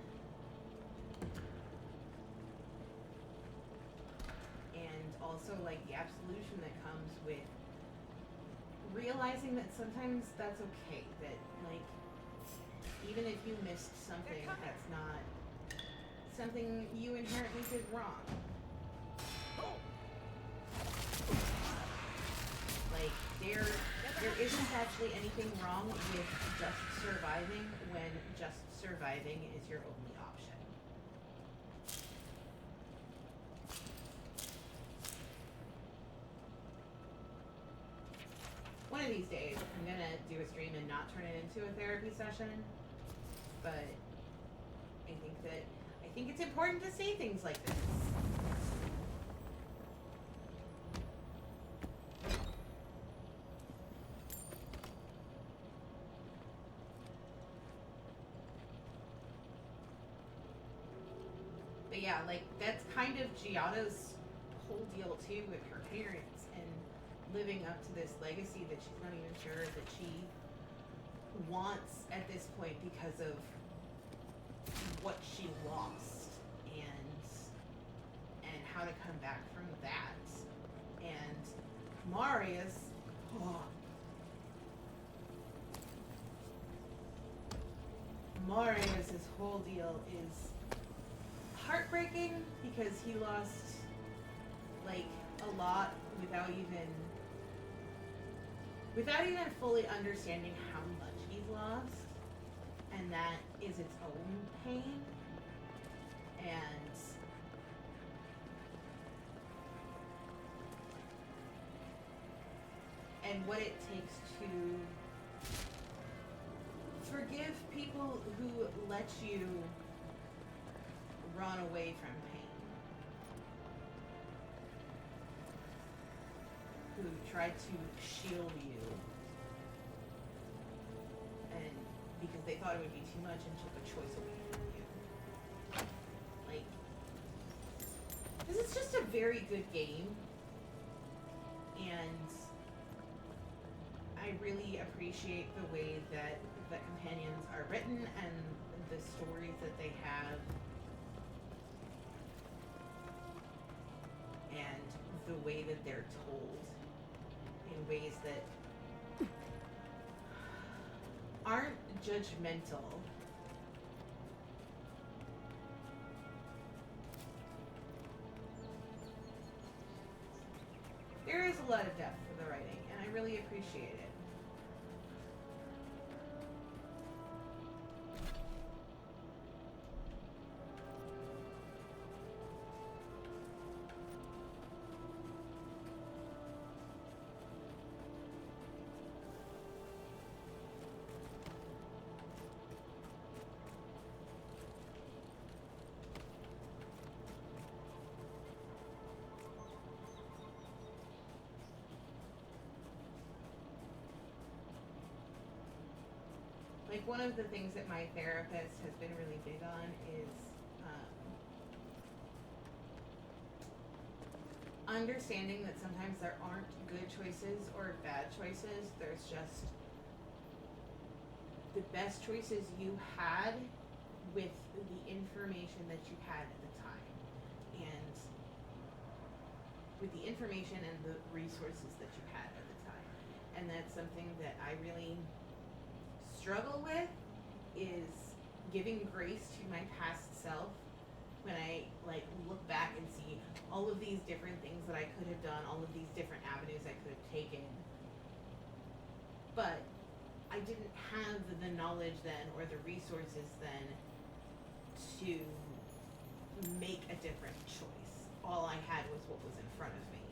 And also like the absolution that comes with realizing that sometimes that's okay, that like even if you missed something that's not something you inherently did wrong. Like there isn't actually anything wrong with just surviving when just surviving is your only option. One of these days, I'm gonna do a stream and not turn it into a therapy session, but I think it's important to say things like this. But yeah, like that's kind of Giada's whole deal too with her parents and living up to this legacy that she's not even sure that she wants at this point because of what she lost and how to come back from that. And Marius, Marius's whole deal is heartbreaking because he lost like a lot without even fully understanding how much he's lost, and that is its own pain. And what it takes to forgive people who let you run away from pain, who tried to shield you, and because they thought it would be too much and took a choice away from you. Like, this is just a very good game, and I really appreciate the way that the companions are written and the stories that they have, and the way that they're told in ways that aren't judgmental. There is a lot of depth to the writing, and I really appreciate it. one of the things that my therapist has been really big on is understanding that sometimes there aren't good choices or bad choices. There's just the best choices you had with the information that you had at the time. And with the information and the resources that you had at the time. And that's something that I really struggle with, is giving grace to my past self when I like look back and see all of these different things that I could have done, all of these different avenues I could have taken. But I didn't have the knowledge then or the resources then to make a different choice. All I had was what was in front of me.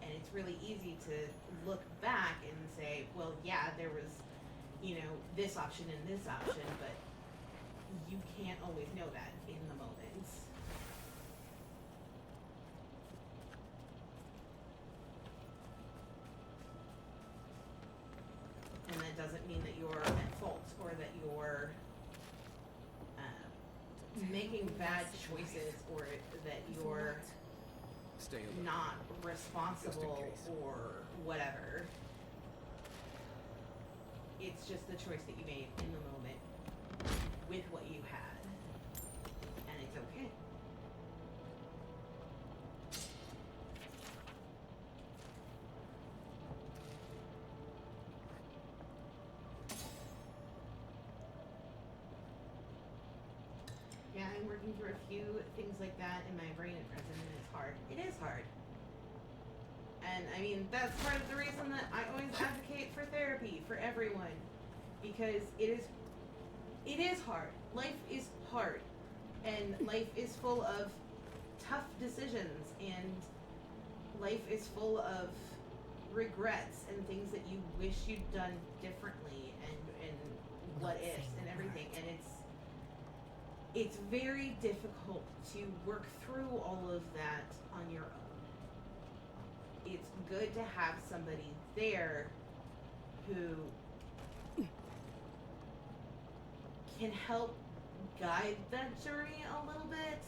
And it's really easy to look back and say, well, yeah, there was, you know, this option and this option, but you can't always know that in the moment. And that doesn't mean that you're at fault or that you're making bad choices or that you're Stay alert. not responsible or whatever. It's just the choice that you made in the moment with what you had. And it's okay. Yeah, I'm working through a few things like that in my brain at present, and it's hard. It is hard. And I mean, that's part of the reason that I always advocate for therapy for everyone. Because it is hard. Life is hard. And life is full of tough decisions, and life is full of regrets and things that you wish you'd done differently, and what ifs and everything. And it's very difficult to work through all of that on your own. It's good to have somebody there who can help guide that journey a little bit.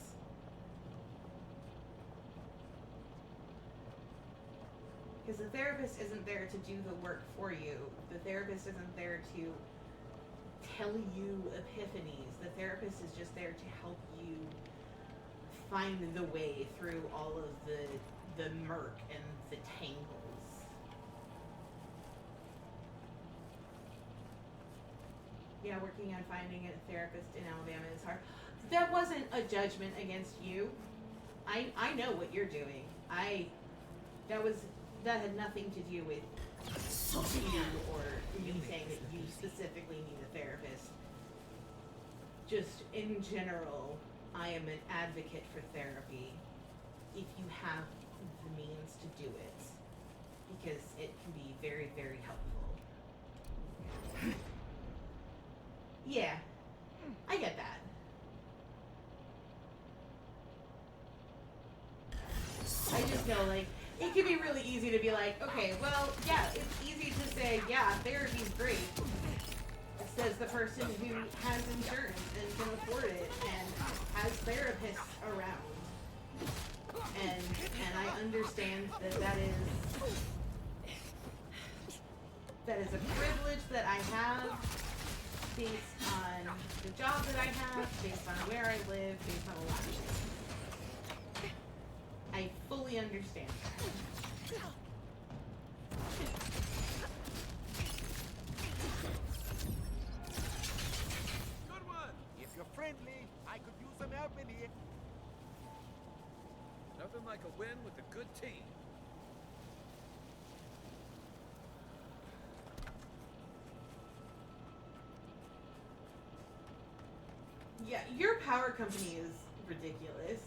Because the therapist isn't there to do the work for you. The therapist isn't there to tell you epiphanies. The therapist is just there to help you find the way through all of the murk and the tangles. Yeah, working on finding a therapist in Alabama is hard. That wasn't a judgment against you. I know what you're doing. That had nothing to do with you or me saying that you specifically need a therapist. Just in general, I am an advocate for therapy if you have the means to do it, because it can be very, very helpful. Yeah, I get that. I just know, like, it can be really easy to be like, okay, well, yeah, it's easy to say, yeah, therapy's great. Says the person who has insurance and can afford it and has therapists around. And I understand that is a privilege that I have based on the job that I have, based on where I live, based on a lot of things. I fully understand that. Good one! If you're friendly, I could use some help in here. Nothing like a win with a good team. Yeah, your power company is ridiculous.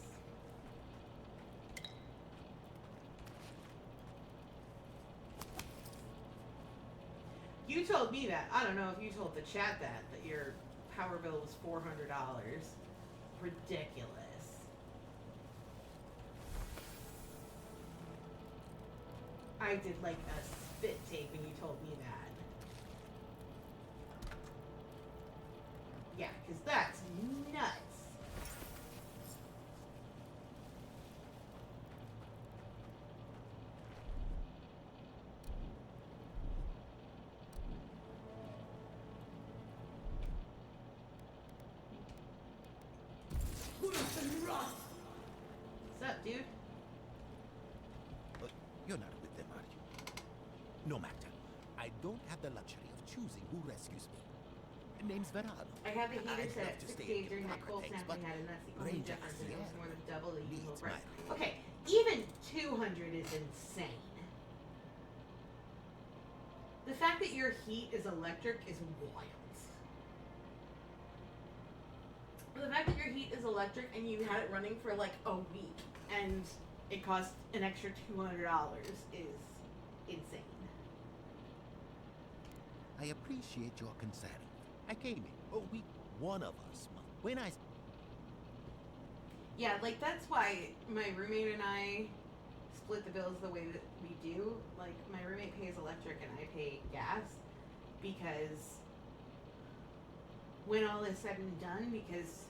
You told me that. I don't know if you told the chat that your power bill was $400. Ridiculous. I did like a spit take when you told me that. because that's nuts. What's up, dude? But you're not with them, are you? No matter. I don't have the luxury of choosing who rescues me. Name's Verano. I had the heater I'd set love at to 60 stay in during that proper cold things, snap we but had, and that's the only Ranger difference, and it was Asier more than double the usual needs price. my Okay, even 200 is insane. The fact that your heat is electric is wild. The fact that your heat is electric and you had it running for like a week and it cost an extra $200 is insane. I appreciate your concern. I came in. Oh, one of us. When I... Yeah, like that's why my roommate and I split the bills the way that we do. Like my roommate pays electric and I pay gas because when all is said and done, because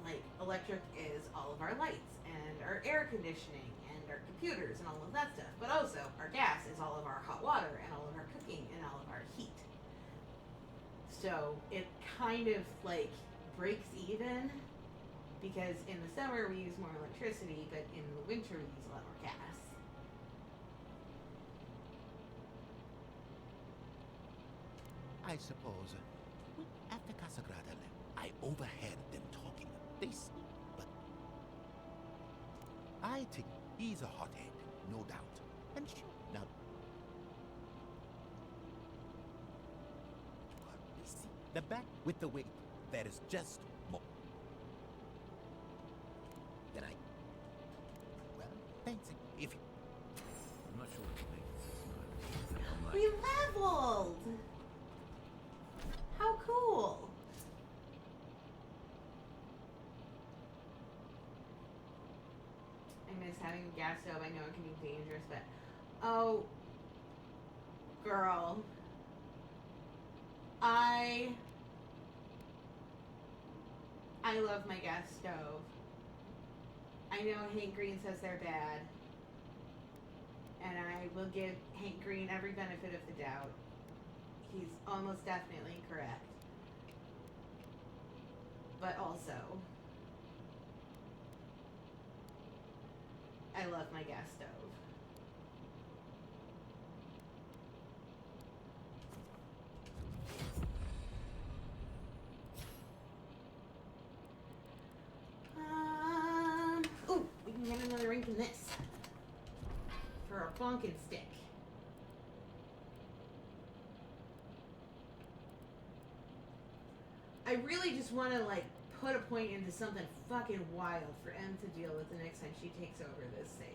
like electric is all of our lights and our air conditioning and our computers and all of that stuff, but also our gas is all of our hot water and all of our cooking and all of our heat. So it kind of like breaks even because in the summer we use more electricity, but in the winter we use a lot more gas. I suppose. After Casagrada left, I overheard them talking. They speak, but... I think he's a hothead, no doubt. And sure, now... The back with the wig, there is just more. Then I... Well, thanks if you... I'm not sure what to make of this, but We leveled! How cool! I miss having a gas stove. I know it can be dangerous, but... Oh... Girl. I love my gas stove. I know Hank Green says they're bad. And I will give Hank Green every benefit of the doubt. He's almost definitely correct. But also, I love my gas stove. Ooh, we can get another ring from this. For our bonkin stick. I really just want to, like, put a point into something fucking wild for Em to deal with the next time she takes over this save.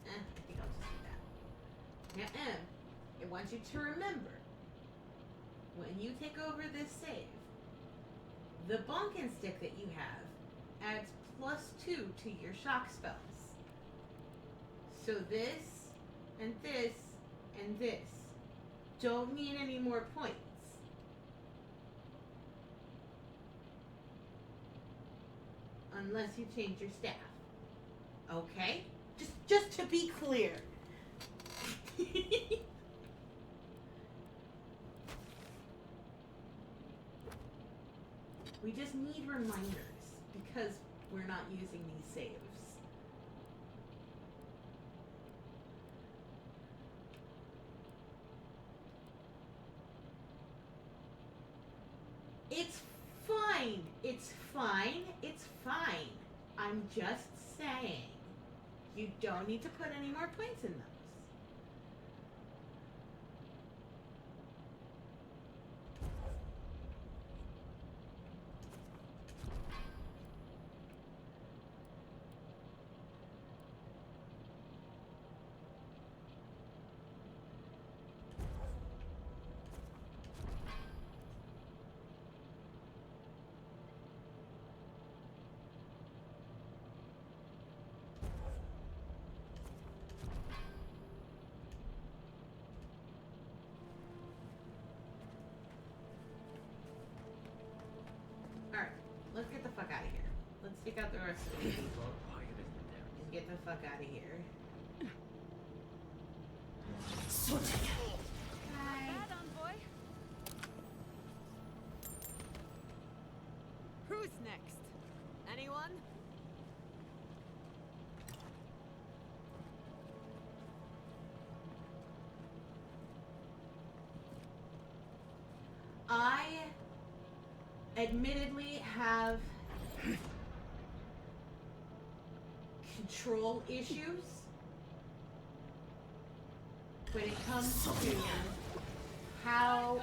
I think I'll just do that. Now, Em, I want you to remember, when you take over this save, the bonkin stick that you have adds +2 to your shock spells. So this, and this, and this don't mean any more points. Unless you change your staff. Okay? Just to be clear. We just need reminders because we're not using these saves. It's fine. It's fine. It's fine. I'm just saying. You don't need to put any more points in those. let's get the fuck out of here. Let's take out the rest of these people. And get the fuck out of here. Hi. Bad envoy. Who's next? Anyone? I admittedly have control issues when it comes to how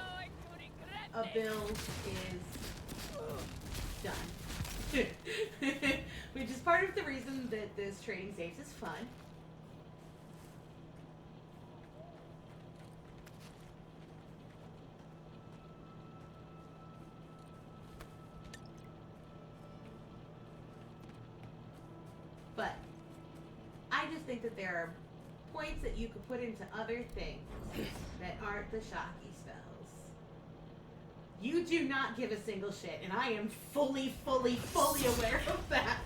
a build is done. Which is part of the reason that this trading saves is fun. But I just think that there are points that you could put into other things that aren't the shocky spells. You do not give a single shit, and I am fully aware of that.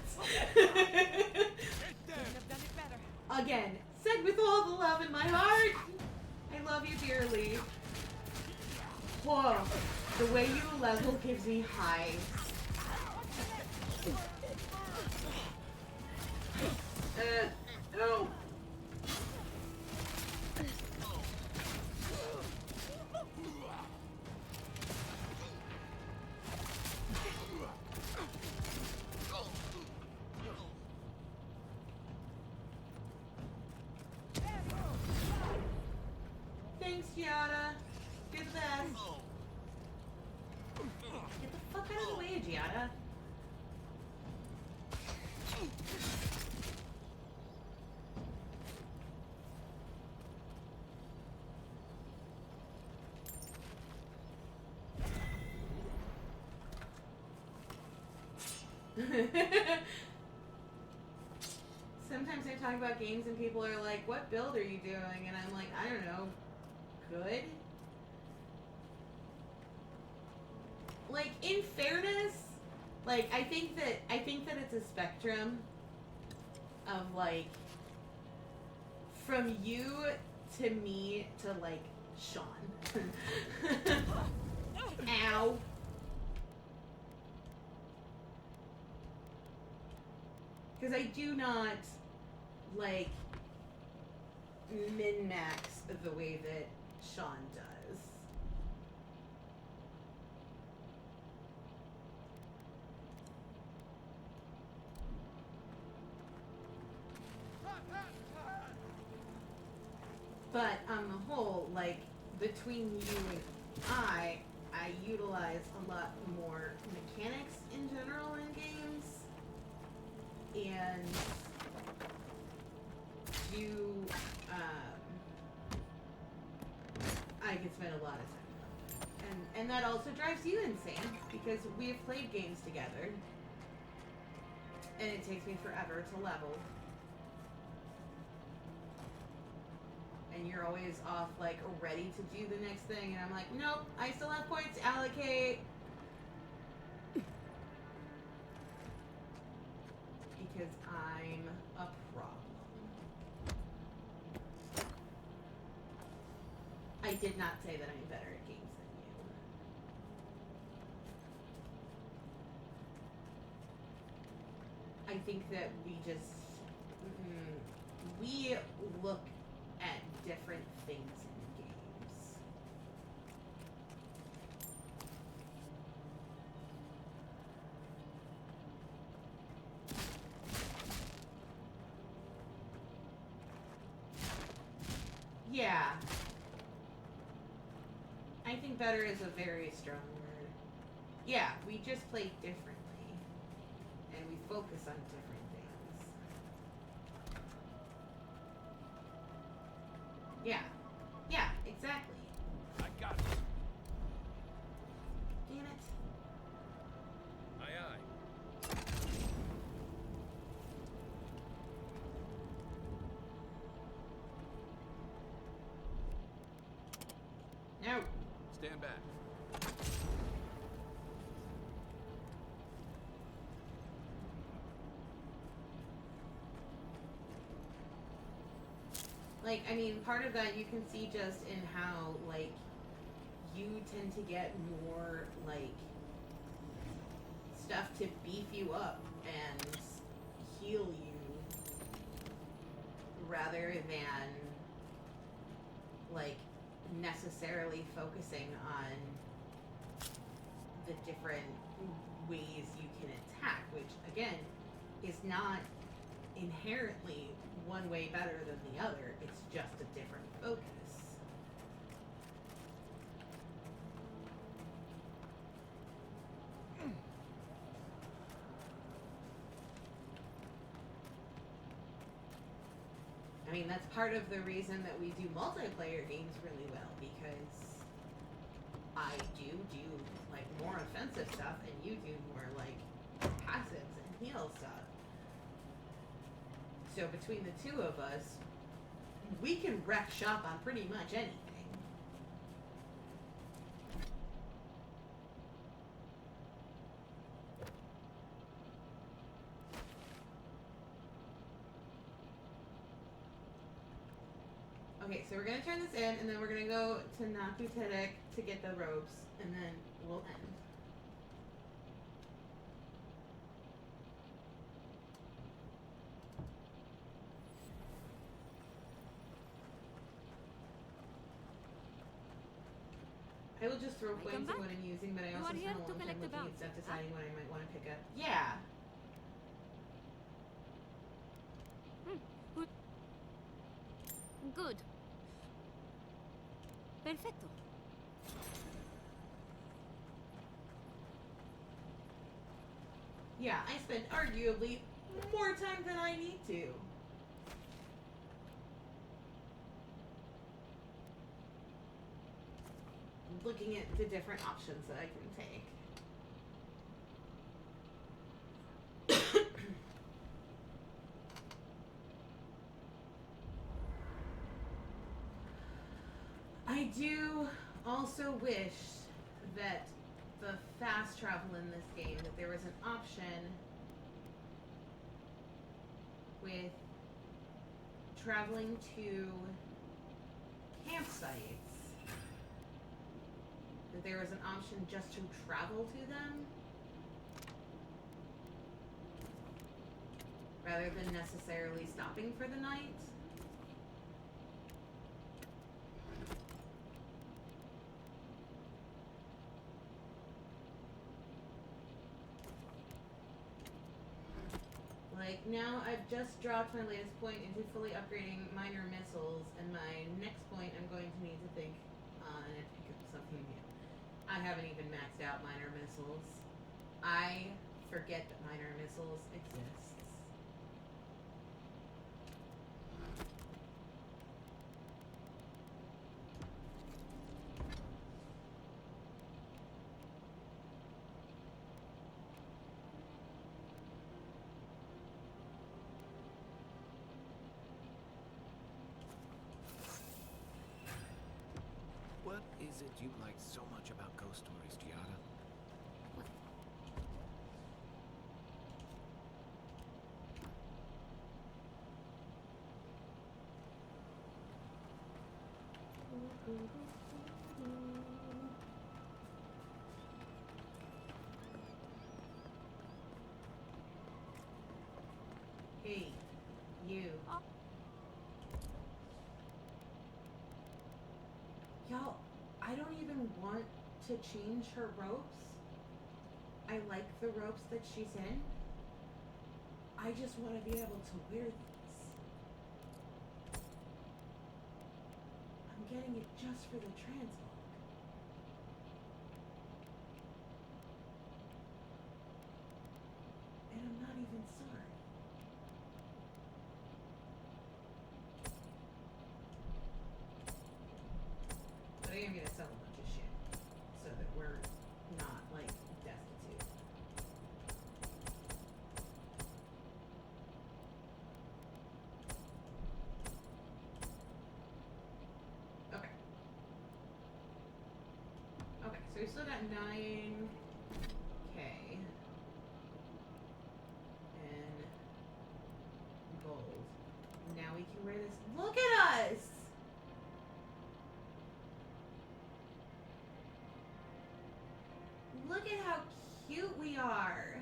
Again, said with all the love in my heart. I love you dearly. Whoa, the way you level gives me highs. No. Thanks, Giada. You're the best. Get the fuck out of the way, Giada. Sometimes I talk about games and people are like, what build are you doing? And I'm like, I don't know. Good? Like, in fairness, like, I think that it's a spectrum of, like, from you to me to, like, Sean. Ow. Because I do not, like, min-max the way that Sean does. But on the whole, like, between you and I utilize a lot more mechanics in general in games. And do, I can spend a lot of time. And that also drives you insane, because we've played games together, and it takes me forever to level. And you're always off, like, ready to do the next thing, and I'm like, nope, I still have points to allocate. Because I'm a problem. I did not say that I'm better at games than you. I think that we just, we look at different things in games. Yeah. I think better is a very strong word. Yeah, we just play differently. And we focus on different things. Yeah. Yeah, exactly. I got it. Damn it. Aye, aye. No. Stand back. Like, I mean, part of that you can see just in how, like, you tend to get more, like, stuff to beef you up and heal you rather than, like, necessarily focusing on the different ways you can attack, which, again, is not inherently one way better than the other. It's just a different focus. I mean, that's part of the reason that we do multiplayer games really well, because I do like more offensive stuff and you do more like passives and heal stuff. So between the two of us, we can wreck shop on pretty much anything. Okay, so we're gonna turn this in, and then we're gonna go to Nakutedek to get the robes, and then we'll end. I will just throw Welcome coins at back. what I'm using, but I You also are here spend a to long time collect looking Avowed, at stuff, huh? deciding what I might want to pick up. Yeah. Good. Perfecto. Yeah, I spend arguably more time than I need to. Looking at the different options that I can take. I do also wish that the fast travel in this game, that there was an option with traveling to campsites, that there was an option just to travel to them rather than necessarily stopping for the night. Like, now I've just dropped my latest point into fully upgrading minor missiles, and my next point I'm going to need to think on and pick up something new. I haven't even maxed out minor missiles. I forget that minor missiles exists. What is it you like so much about ghost stories, Giada? Hey, you. Y'all, I don't even want to change her ropes. I like the ropes that she's in. I just want to be able to wear these. I'm getting it just for the translog. And I'm not even sorry. But I am gonna sell a bunch of shit so that we're not like destitute. Okay. Okay, so we still got 9K. And gold. Now we can wear this. Look at us! Look at how cute we are.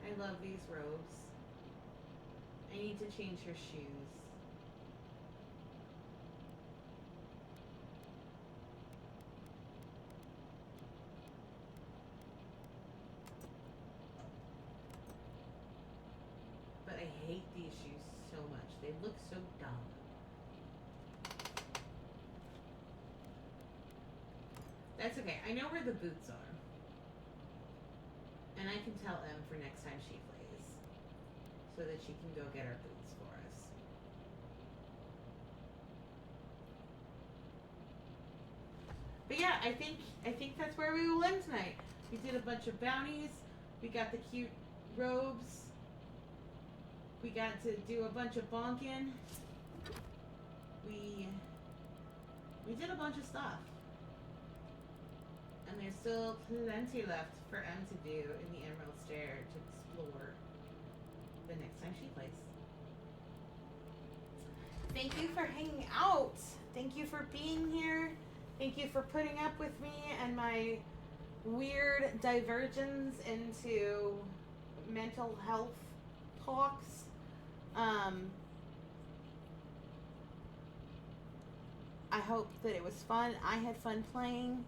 I love these robes. I need to change her shoes. But I hate these shoes so much. They look so dumb. That's okay. I know where the boots are. And I can tell Em for next time she plays. So that she can go get our boots for us. But yeah, I think that's where we will end tonight. We did a bunch of bounties. We got the cute robes. We got to do a bunch of bonkin. We did a bunch of stuff. And there's still plenty left for Em to do in the Emerald Stair to explore the next time she plays. Thank you for hanging out. Thank you for being here. Thank you for putting up with me and my weird divergence into mental health talks. I hope that it was fun. I had fun playing.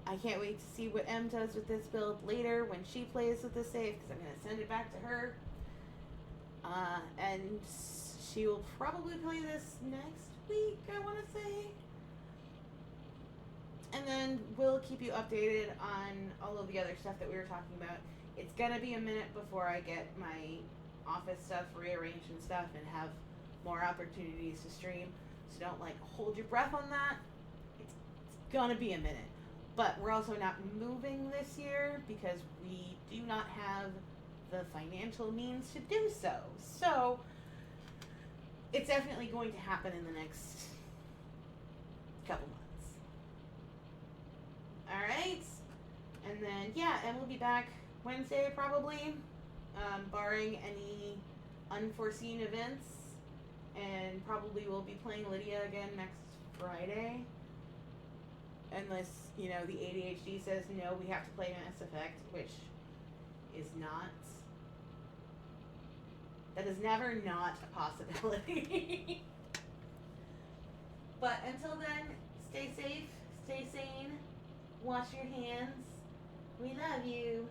I can't wait to see what Em does with this build later when she plays with the save, because I'm going to send it back to her. And she will probably play this next week, I want to say. And then we'll keep you updated on all of the other stuff that we were talking about. It's going to be a minute before I get my office stuff rearranged and stuff and have more opportunities to stream. So don't, like, hold your breath on that. It's going to be a minute. But we're also not moving this year because we do not have the financial means to do so. So it's definitely going to happen in the next couple months. Alright? And then, yeah, and we'll be back Wednesday probably, barring any unforeseen events. And probably we'll be playing Lydia again next Friday. Unless, you know, the ADHD says, no, we have to play Mass Effect, which is not... That is never not a possibility. But until then, stay safe, stay sane, wash your hands. We love you.